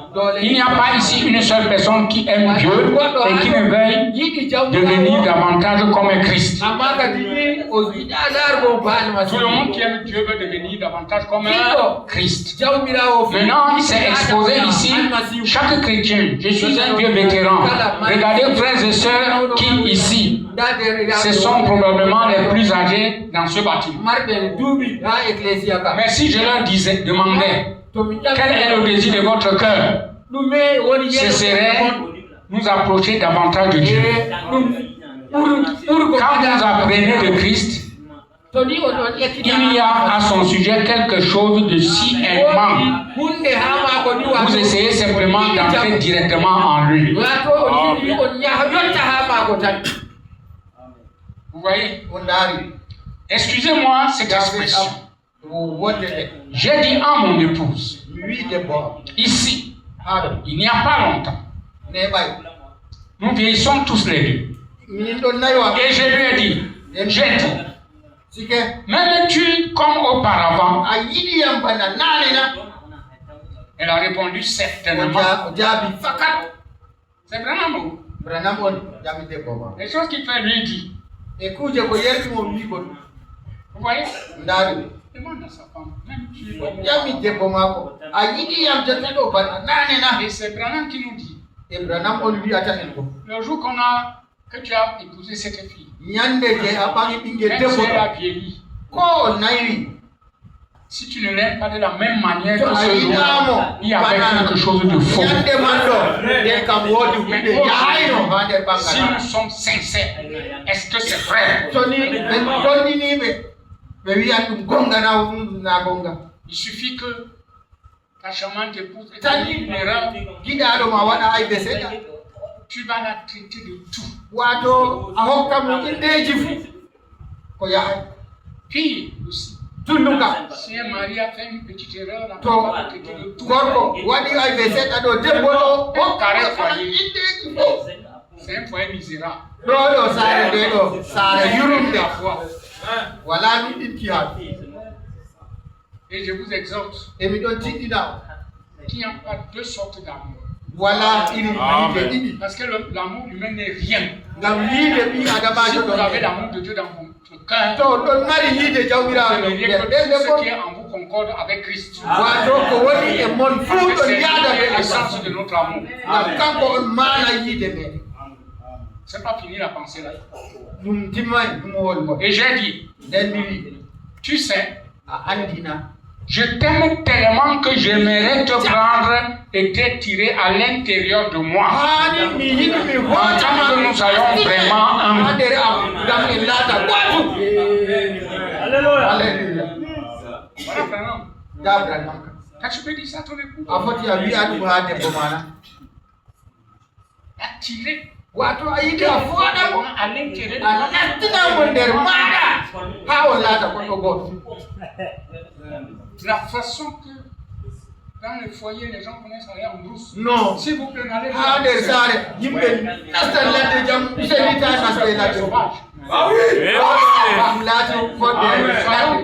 Il n'y a pas ici une seule personne qui aime Dieu et qui ne veuille devenir davantage comme un Christ. Tout le monde qui aime Dieu veut devenir davantage comme un Christ. Maintenant, c'est exposé ici, chaque chrétien. Je suis un vieux vétéran. Regardez, frères et sœurs, qui ici, ce sont probablement les plus âgés dans ce bâtiment. Mais si je leur demandais, quel est le désir de votre cœur? Ce serait nous approcher davantage de Dieu. Quand vous apprenez de Christ, il y a à son sujet quelque chose de si aimant. Vous essayez simplement d'entrer directement en lui. Vous voyez? Excusez-moi cette expression. J'ai dit à mon épouse, ici, il n'y a pas longtemps, nous vieillissons tous les deux. Et je lui ai dit, m'aimes-tu comme auparavant? Elle a répondu certainement. C'est vraiment beau. Les choses qu'il fait lui dit. Vous voyez? Demande à sa femme, m'aimes-tu comme auparavant? Et c'est Branham qui nous dit. Le jour que tu as épousé cette fille, même si elle a vieilli, si tu ne l'aimes pas de la même manière que ce jour, il y avait quelque chose de faux. Si nous sommes sincères, est-ce que c'est vrai? Il suffit que ta charmante épouse ait une erreur, tu vas la traiter de tout. Pire aussi. Si un mari a fait une petite erreur, on va la traiter de tout. C'est un foyer misérable. Et je vous exhorte qu'il n'y a pas deux sortes d'amour. Parce que l'amour humain n'est rien. Si vous avez l'amour de Dieu dans votre cœur, vous verriez que tout ce qui est en vous concorde avec Christ. C'est l'essence de notre amour. C'est pas fini la pensée là. Et j'ai dit, tu sais, je t'aime tellement que j'aimerais te prendre et te tirer à l'intérieur de moi. Tant que nous soyons vraiment un. Alléluia. Voilà, quand tu peux dire ça à ton époux, attirer. La façon que dans le foyer les gens connaissent aller en brousse. Non. S'il vous plaît, n'allez pas.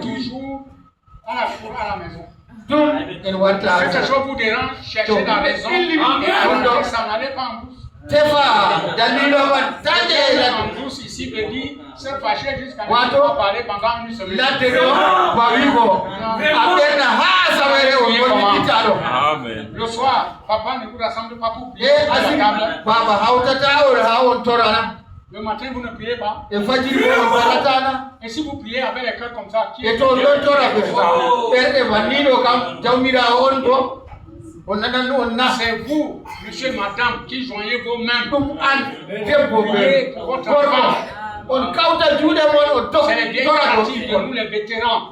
Toujours à la cour à la maison. Si quelque chose vous dérange, cherchez la raison et ça n'allez pas en brousse. En brousse ici veut dire se fâcher jusqu'à ne pas parler pendant une semaine. Amen. Le soir, papa ne vous rassemble pas pour prier sur la table. Le matin, vous ne priez pas. Et si vous priez avec les cœurs comme ça, qui est C'est vous, monsieur, madame, qui joignez vos mains pour prier pour votre enfant. C'est les vieilles pratiques de nous, les vétérans.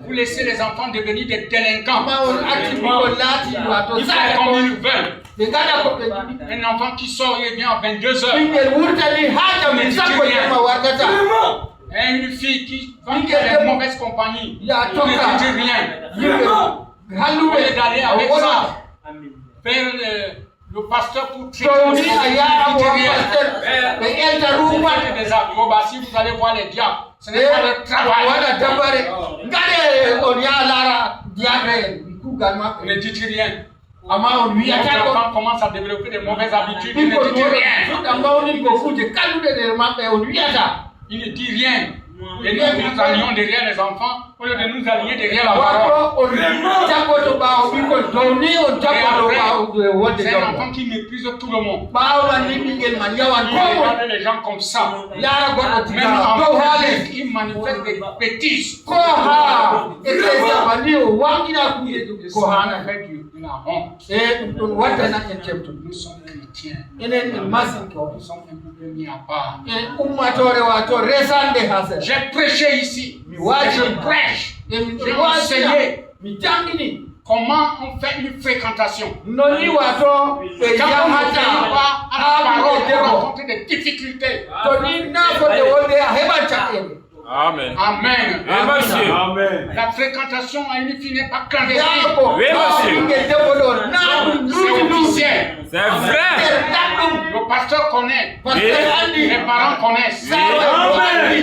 Vous laissez les enfants devenir des délinquants. Ils font comme ils veulent. Un enfant qui sort et vient à 22h. Et une fille qui va faire les mauvaises compagnies. Il ne dit rien. Vous allez d'aller avec ça vers le pasteur pour traiter des acrobaties. Vous allez voir les diables. Ce n'est pas leur travail. Ne dites rien. Votre enfant commence à développer des mauvaises habitudes. Il ne dit rien. Il ne dit rien. Et nous allions derrière les enfants au lieu de nous allier derrière la parole. C'est un enfant qui méprise tout le monde. Il regarde les gens comme ça. Même en public, il manifeste des bêtises. Nous sommes chrétiens. Nous sommes un peu mis à part. J'ai prêché ici. Je prêche. J'ai enseigné comment on fait une fréquentation. Quand on ne fait pas à la parole, on rencontre des difficultés. Amen. Amen. Amen. La fréquentation à une fille n'est pas clandestine. Oui, monsieur. C'est officiel. C'est vrai. Le pasteur connaît. Oui. Les parents connaissent. Oui.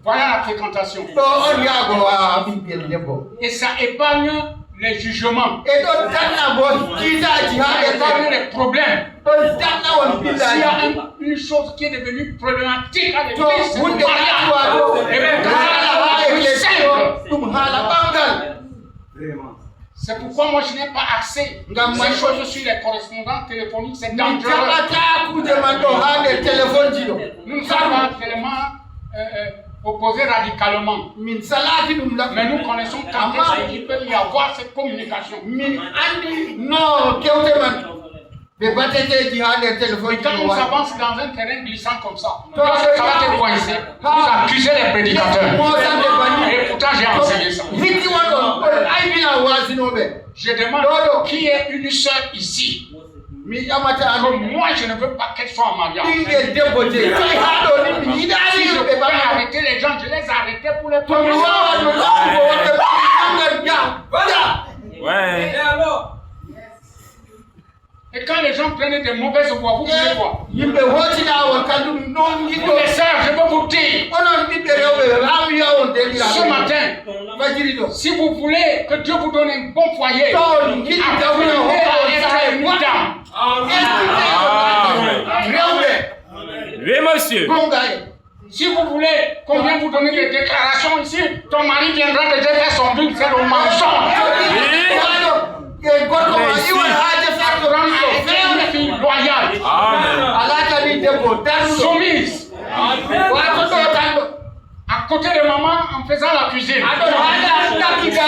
Voilà la fréquentation. Et ça épargne les jugements. Ça épargne les problèmes. S'il y a une chose qui est devenue problématique à l'église, c'est le mariage. C'est pourquoi moi je n'ai pas accès à ces choses sur les correspondants téléphoniques, c'est dangereux. Nous ne sommes pas tellement opposés radicalement. Mais nous connaissons quand est-ce qu'il peut y avoir cette communication. Et quand on s'avance dans un terrain glissant comme ça, ça va te coincer. Vous accusez les prédicateurs. Et pourtant j'ai enseigné ça. Je demande qui est une sœur ici. Que moi je ne veux pas qu'elle soit en mariage. Si je peux arrêter les gens, je les arrêtais pour les premiers. Ouais. Et quand les gens prennent des mauvaises voies, vous voulez quoi? Mes sœurs, je veux vous dire, ce matin, si vous voulez que Dieu vous donne un bon foyer, apprenez à être une dame. Oui, monsieur. Si vous voulez qu'on vienne vous donner des déclarations ici, ton mari viendra te dire faire son but, c'est le mensonge. Une fille loyale, soumise, à côté de maman en faisant la cuisine. Si tu vas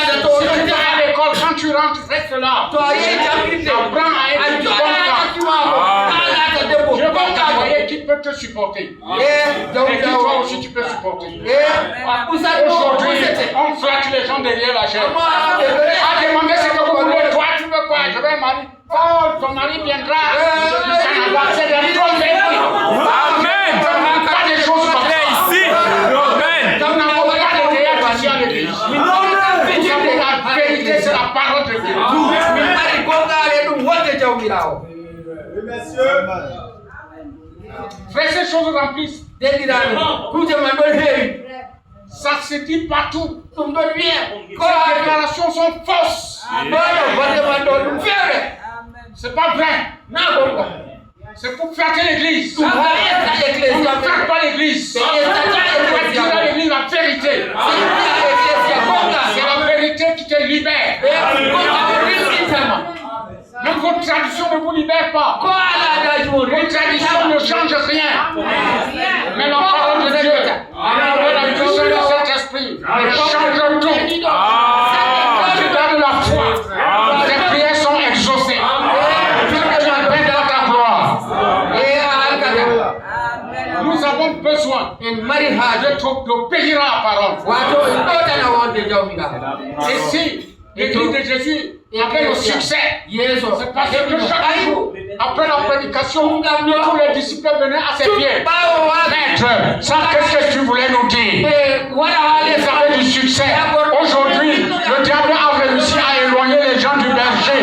à l'école, quand tu rentres, reste là. Apprends à être une bonne femme. Je vais t'envoyer qui peut te supporter. Et qui toi aussi tu peux supporter. Aujourd'hui, on flatte les gens derrière la chaîne. À demander ce que vous voulez. Toi, tu veux quoi? Je vais marier. Oh, ton mari viendra. C'est des trompettes. Amen. Pas des choses comme ça. Ici. Amen. Nous n'avons pas de théâtre ici à l'église. La vérité, c'est la parole de Dieu. Fais ces choses remplissent. Ça se dit partout. Ces déclarations sont fausses. C'est pas vrai. C'est pour flatter l'église. Vous ne faites pas l'église. Vous faites dire à l'église la vérité. C'est la vérité qui te libère. Même votre tradition ne vous libère pas. Votre tradition ne change rien. Mais la parole de Dieu, la puissance de cet esprit, change tout. d'obéir à la parole. Et si l'église de Jésus avait le succès, c'est parce que chaque jour, après la prédication, tous les disciples venaient à ses pieds. Maître, ça, qu'est-ce que tu voulais nous dire? Ils avaient du succès. Aujourd'hui, le diable a réussi à éloigner les gens du berger.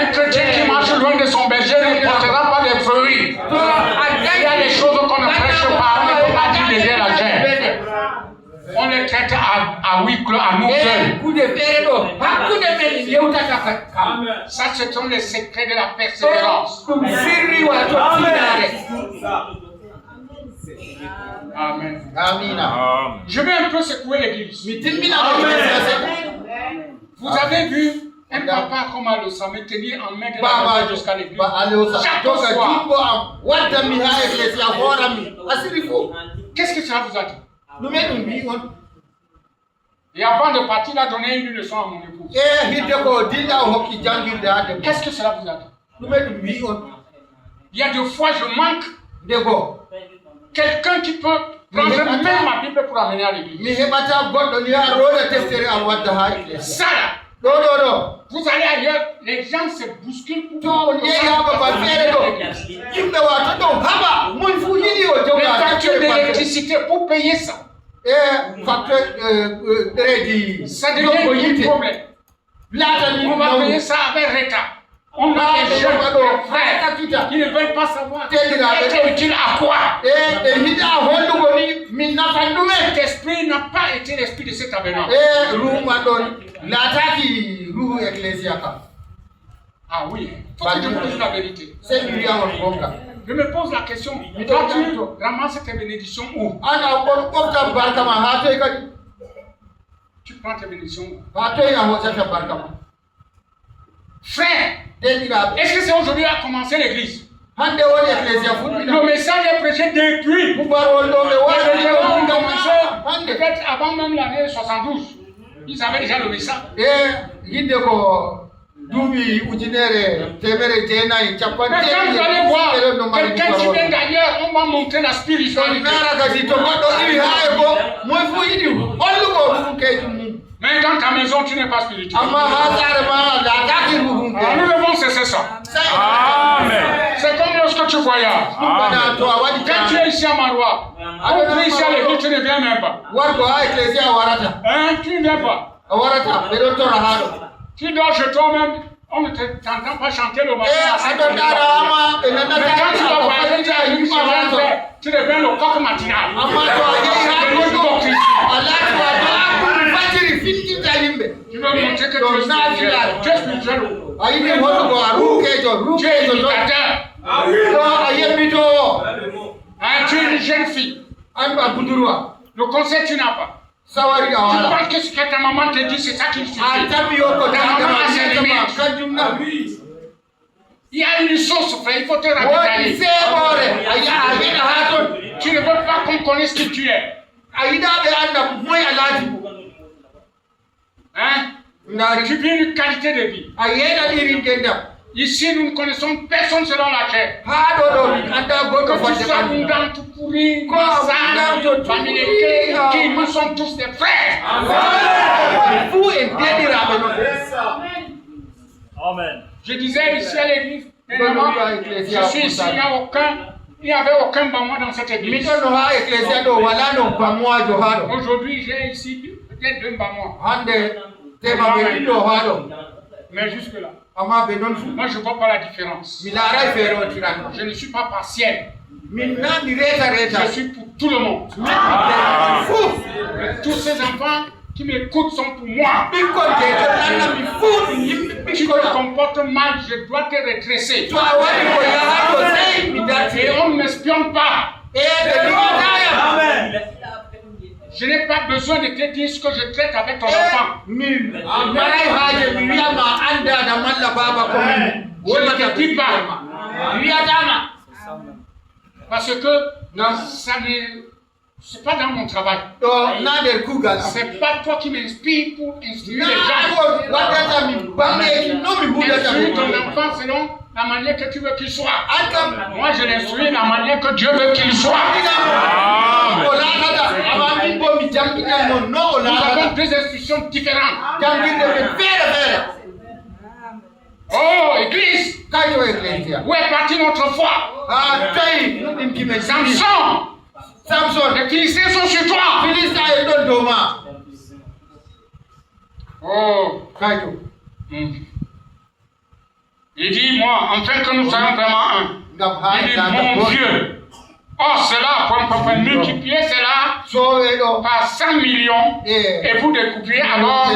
Un chrétien qui marche loin de son berger ne portera pas de fruits. Il y a des choses qu'on ne prêche pas, on ne peut pas dire derrière la chair. On les traite à huis clos, à nous seuls. Ça, ce sont les secrets de la persévérance. Amen. Je vais un peu secouer l'église. Vous avez vu un papa comme Alosa me tenir en main de la maison jusqu'à l'église. Chaque soir. Qu'est-ce que ça vous a dit? Et avant de partir, il a donné une leçon à mon épouse. Qu'est-ce que cela vous a dit? Il y a des fois, je manque quelqu'un qui peut prendre même ma Bible pour amener à l'église. Ça là, vous allez ailleurs, les gens se bousculent pour les factures d'électricité pour payer ça. Ça devient un problème. On va payer ça avec retard. On a des jeunes frères qui ne veulent pas savoir être utile à quoi. Cet esprit n'a pas été l'esprit de cet tabernacle. Ah oui, faut que je vous dise la vérité. Je me pose la question, quand tu ramasses tes bénédictions où? Tu prends tes bénédictions où? Frère, est-ce que c'est aujourd'hui à commencer l'église? Le message est prêché depuis. Peut-être avant même l'année 72. Ils avaient déjà le message. Mais quand vous allez voir quelqu'un qui vient d'ailleurs, on va montrer la spiritualité. Mais dans ta maison, tu n'es pas spirituel. Nous devons cesser ça. Amen. C'est comme lorsque tu voyages. Quand tu es ici à Marois, on prie ici à l'église, tu ne viens même pas. Hein? Tu ne viens pas. Tu dors chez toi-même, on ne t'entend pas chanter le matin. Mais quand tu vas voyager, tu arrives sur un fait, tu deviens le coq matinal. Tu veux montrer que tu es spirituel. Tu es spirituel. Tu es imitateur. Tu es une jeune fille. Le conseil, tu n'as pas. Tu penses que ce que ta maman te dit, c'est ça qui suffit. Ta maman a ses limites. Il y a une source, frère, il faut te ravitailler. Tu ne veux pas qu'on connaisse qui tu es. Hein? Tu vis une qualité de vie. Ici, nous ne connaissons personne selon la chair. Que tu sois Mundan, tout pourri, Massan, Famileke, qui nous sommes tous des frères. Amen. Je disais ici à l'église, je suis ici, il n'y avait aucun bamouin dans cette église. Aujourd'hui, j'ai ici peut-être 2 bamouins. Mais jusque-là, moi je ne vois pas la différence. Je ne suis pas partiel. Je suis pour tout le monde. Tous ces enfants qui m'écoutent sont pour moi. Tu te comportes mal, je dois te redresser. Et on ne m'espionne pas. Je n'ai pas besoin de te dire ce que je traite avec ton enfant. Je ne te dis pas. Parce que ça ne... c'est pas dans mon travail. C'est pas toi qui m'inspire pour instruire les gens. Instruire ton enfant selon la manière que tu veux qu'il soit. Moi, je l'instruis la manière que Dieu veut qu'il soit. Nous avons deux instructions différentes. Oh, Église! Où est partie notre foi? Samson! Les Philistins sont sur toi! Oh! Il dit, moi, enfin que nous soyons vraiment un. Il dit, mon Dieu! Or, cela, pour multiplier cela par 100 millions, et vous découvrez alors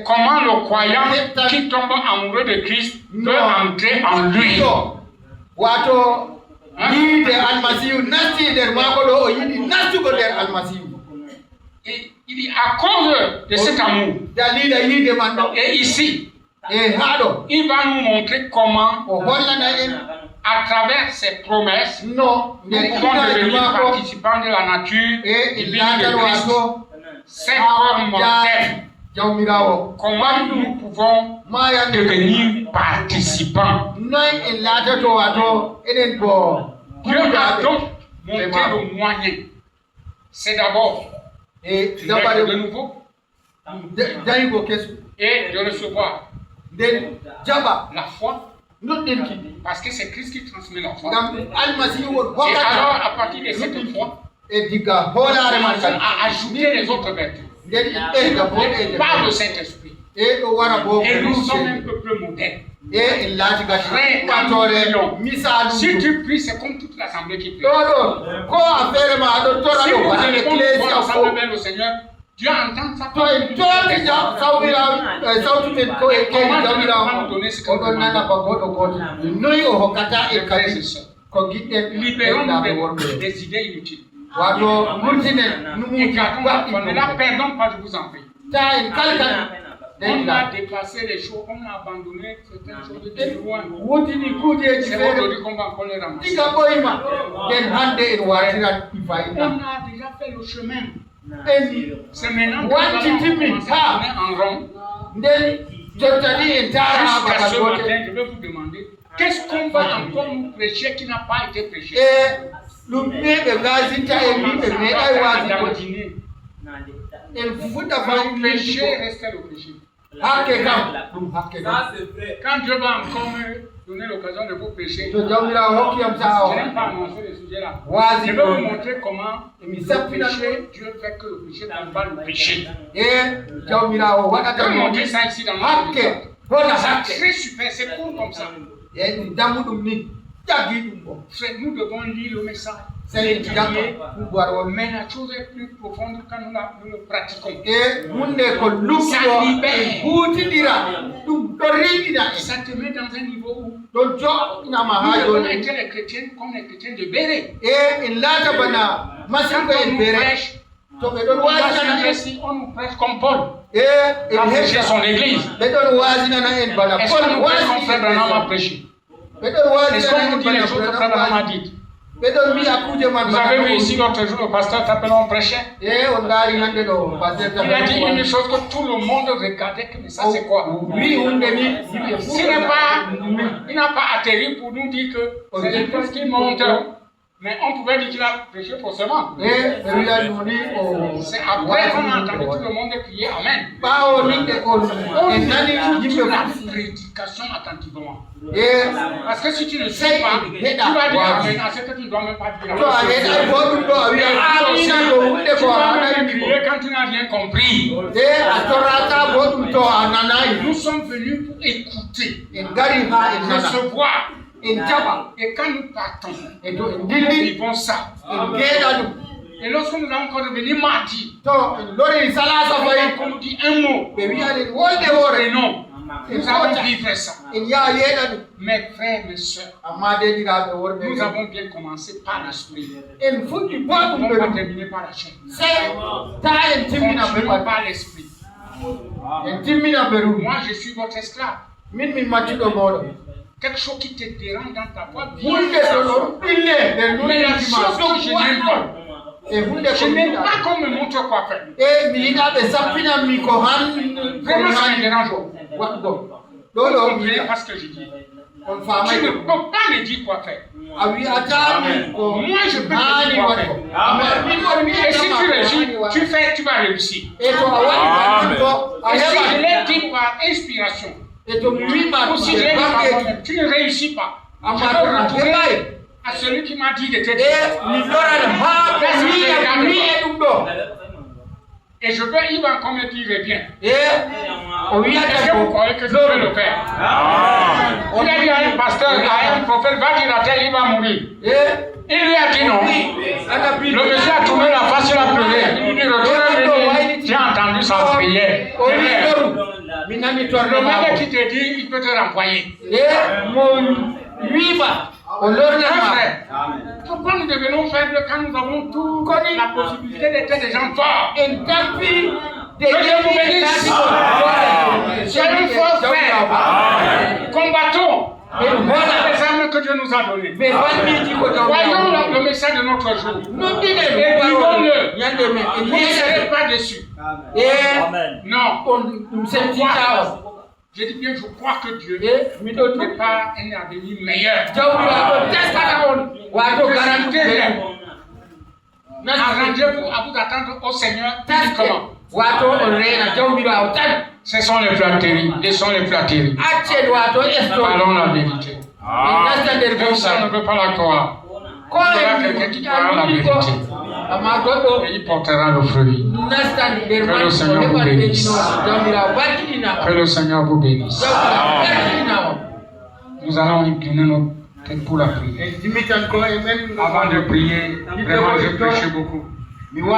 comment le croyant qui tombe amoureux de Christ peut entrer en lui. Et il dit, à cause de cet amour, et ici, il va nous montrer comment, à travers ses promesses, nous pouvons devenir participants de la nature divine de Christ. Ces corps mortels, comment nous pouvons devenir participants? Dieu a donc montré le moyen. C'est d'abord d'être de nouveau et de recevoir la foi. Parce que c'est Christ qui transmet la foi. Et alors, à partir de cette foi, a ajouté les autres vertus. Par le Saint-Esprit. Et nous sommes un peuple moderne. Si tu pries, c'est comme toute l'assemblée qui prie. Si vous allez comme ensemble vers le Seigneur, Dieu entend ça. Comment Dieu va nous donner ce que nous demandons? Libérons-nous des idées inutiles. Et gardons la foi. Ne la perdons pas, je vous en prie. On a dépassé les choses, on a abandonné certaines choses de loin. C'est aujourd'hui qu'on va encore les ramasser. On a déjà fait le chemin. C'est maintenant qu'on va commencer à tourner en rond. Jusqu'à ce matin, je vais vous demander, qu'est-ce qu'on va encore nous prêcher qui n'a pas été prêché? Le péché reste le péché. Quand Dieu va encore me donner l'occasion de vous pécher, je n'aime pas annoncer le sujet là. Je vais vous montrer comment le péché, Dieu fait que le péché n'aime pas le péché. Je vais montrer ça ici dans notre église. C'est très super, c'est cool comme ça. Nous devons lire le message. Mais la chose est plus profonde quand nous le pratiquons. Ça libère. Ça te met dans un niveau où nous devons être les chrétiens comme les chrétiens de Béret. Quand on nous prêche comme Paul. Quand prêcher son église. Est-ce qu'on nous prêche comme Frère Branham a prêché? Est-ce qu'on nous dit les choses que Frère Branham a dites? Vous avez vu ici l'autre jour le pasteur Tapelon prêchait. Il a dit une chose que tout le monde regardait, mais ça c'est quoi? Il n'a pas atterri pour nous dire que c'est les choses qui montent. Mais on pouvait dire qu'il a prêché faussement. C'est après qu'on a entendu tout le monde crier Amen. Et la prédication attentivement. Parce que si tu ne sais pas, tu vas dire Amen à ce que tu ne dois même pas dire. Tu vas même crier quand tu n'as rien compris. Nous sommes venus pour écouter, recevoir. Et quand nous partons, nous vivons ça. Et lorsque nous allons encore revenir mardi, on nous dit un mot, et non, nous allons vivre ça. Mes frères, mes soeurs, nous avons bien commencé par l'esprit. Nous ne pouvons pas terminer par la chair. Continuons par l'esprit. Moi, je suis votre esclave. Quelque chose qui te dérange dans ta voix, mais la chose que je n'aime pas, je n'aime pas qu'on me montre quoi faire. Vraiment, ça me dérange. Vous comprenez pas ce que je dis. on fama Tu ne peux pas me dire quoi faire. awi atani ko Moi, je peux te dire quoi faire. Et si tu réussis, tu vas réussir. et to awani ko Et si je ayaba l'ai dit par inspiration, et to muima ou si je l'ai dit par moi-même, tu ne réussis pas. Je amato peux na retrouver bebai à celui qui m'a dit de te e dire. ni lora ha ko ni edum do Et je veux, il va encore me dire, reviens. e o wi Est-ce que ata vous ko croyez que tu peux le faire? Il a dit à un pasteur, à un prophète, va dire à tel, il va mourir. e Il lui a dit non. ana bi Le monsieur a tourné la face, il a pleuré. Il lui dit, retourne, j'ai entendu sa prière. o wi doru minami to Le no mec ma qui te dit, il peut te renvoyer. e mo wiba o lorna Mon ma frère, pourquoi nous devenons faibles quand nous avons toute la possibilité d'être des gens forts? en tampi de Que Dieu vous bénisse. Soyons forts, frères. Combattons. et voilà Les armes que Dieu nous a données. mais wani di ko Voyons le message de notre jour. no dine Et vivons-le. yande me Vous ne serez pas déçus. e Non. on senti tawo Je dis bien, je crois que Dieu e mi do to prépare un avenir meilleur. jawra ko testa on wato garanti Arrangez-vous à vous attendre au Seigneur uniquement. wato on reena jawra o tan Ce sont les flatteries. Ce sont les flatteries. accel wato esto Parlons la vérité. nasta der Comme ça ne veut pas la croire. ko Il y aura quelqu'un qui croira la vérité. ama godo Et il portera le fruit. nasta der Que man le Seigneur ko vous be bénisse. dino jawra watina Que le Seigneur vous bénisse. jawra watina Nous allons incliner nos têtes pour la prière. dimitan ko e men Avant de prier, vraiment, je prêchais beaucoup.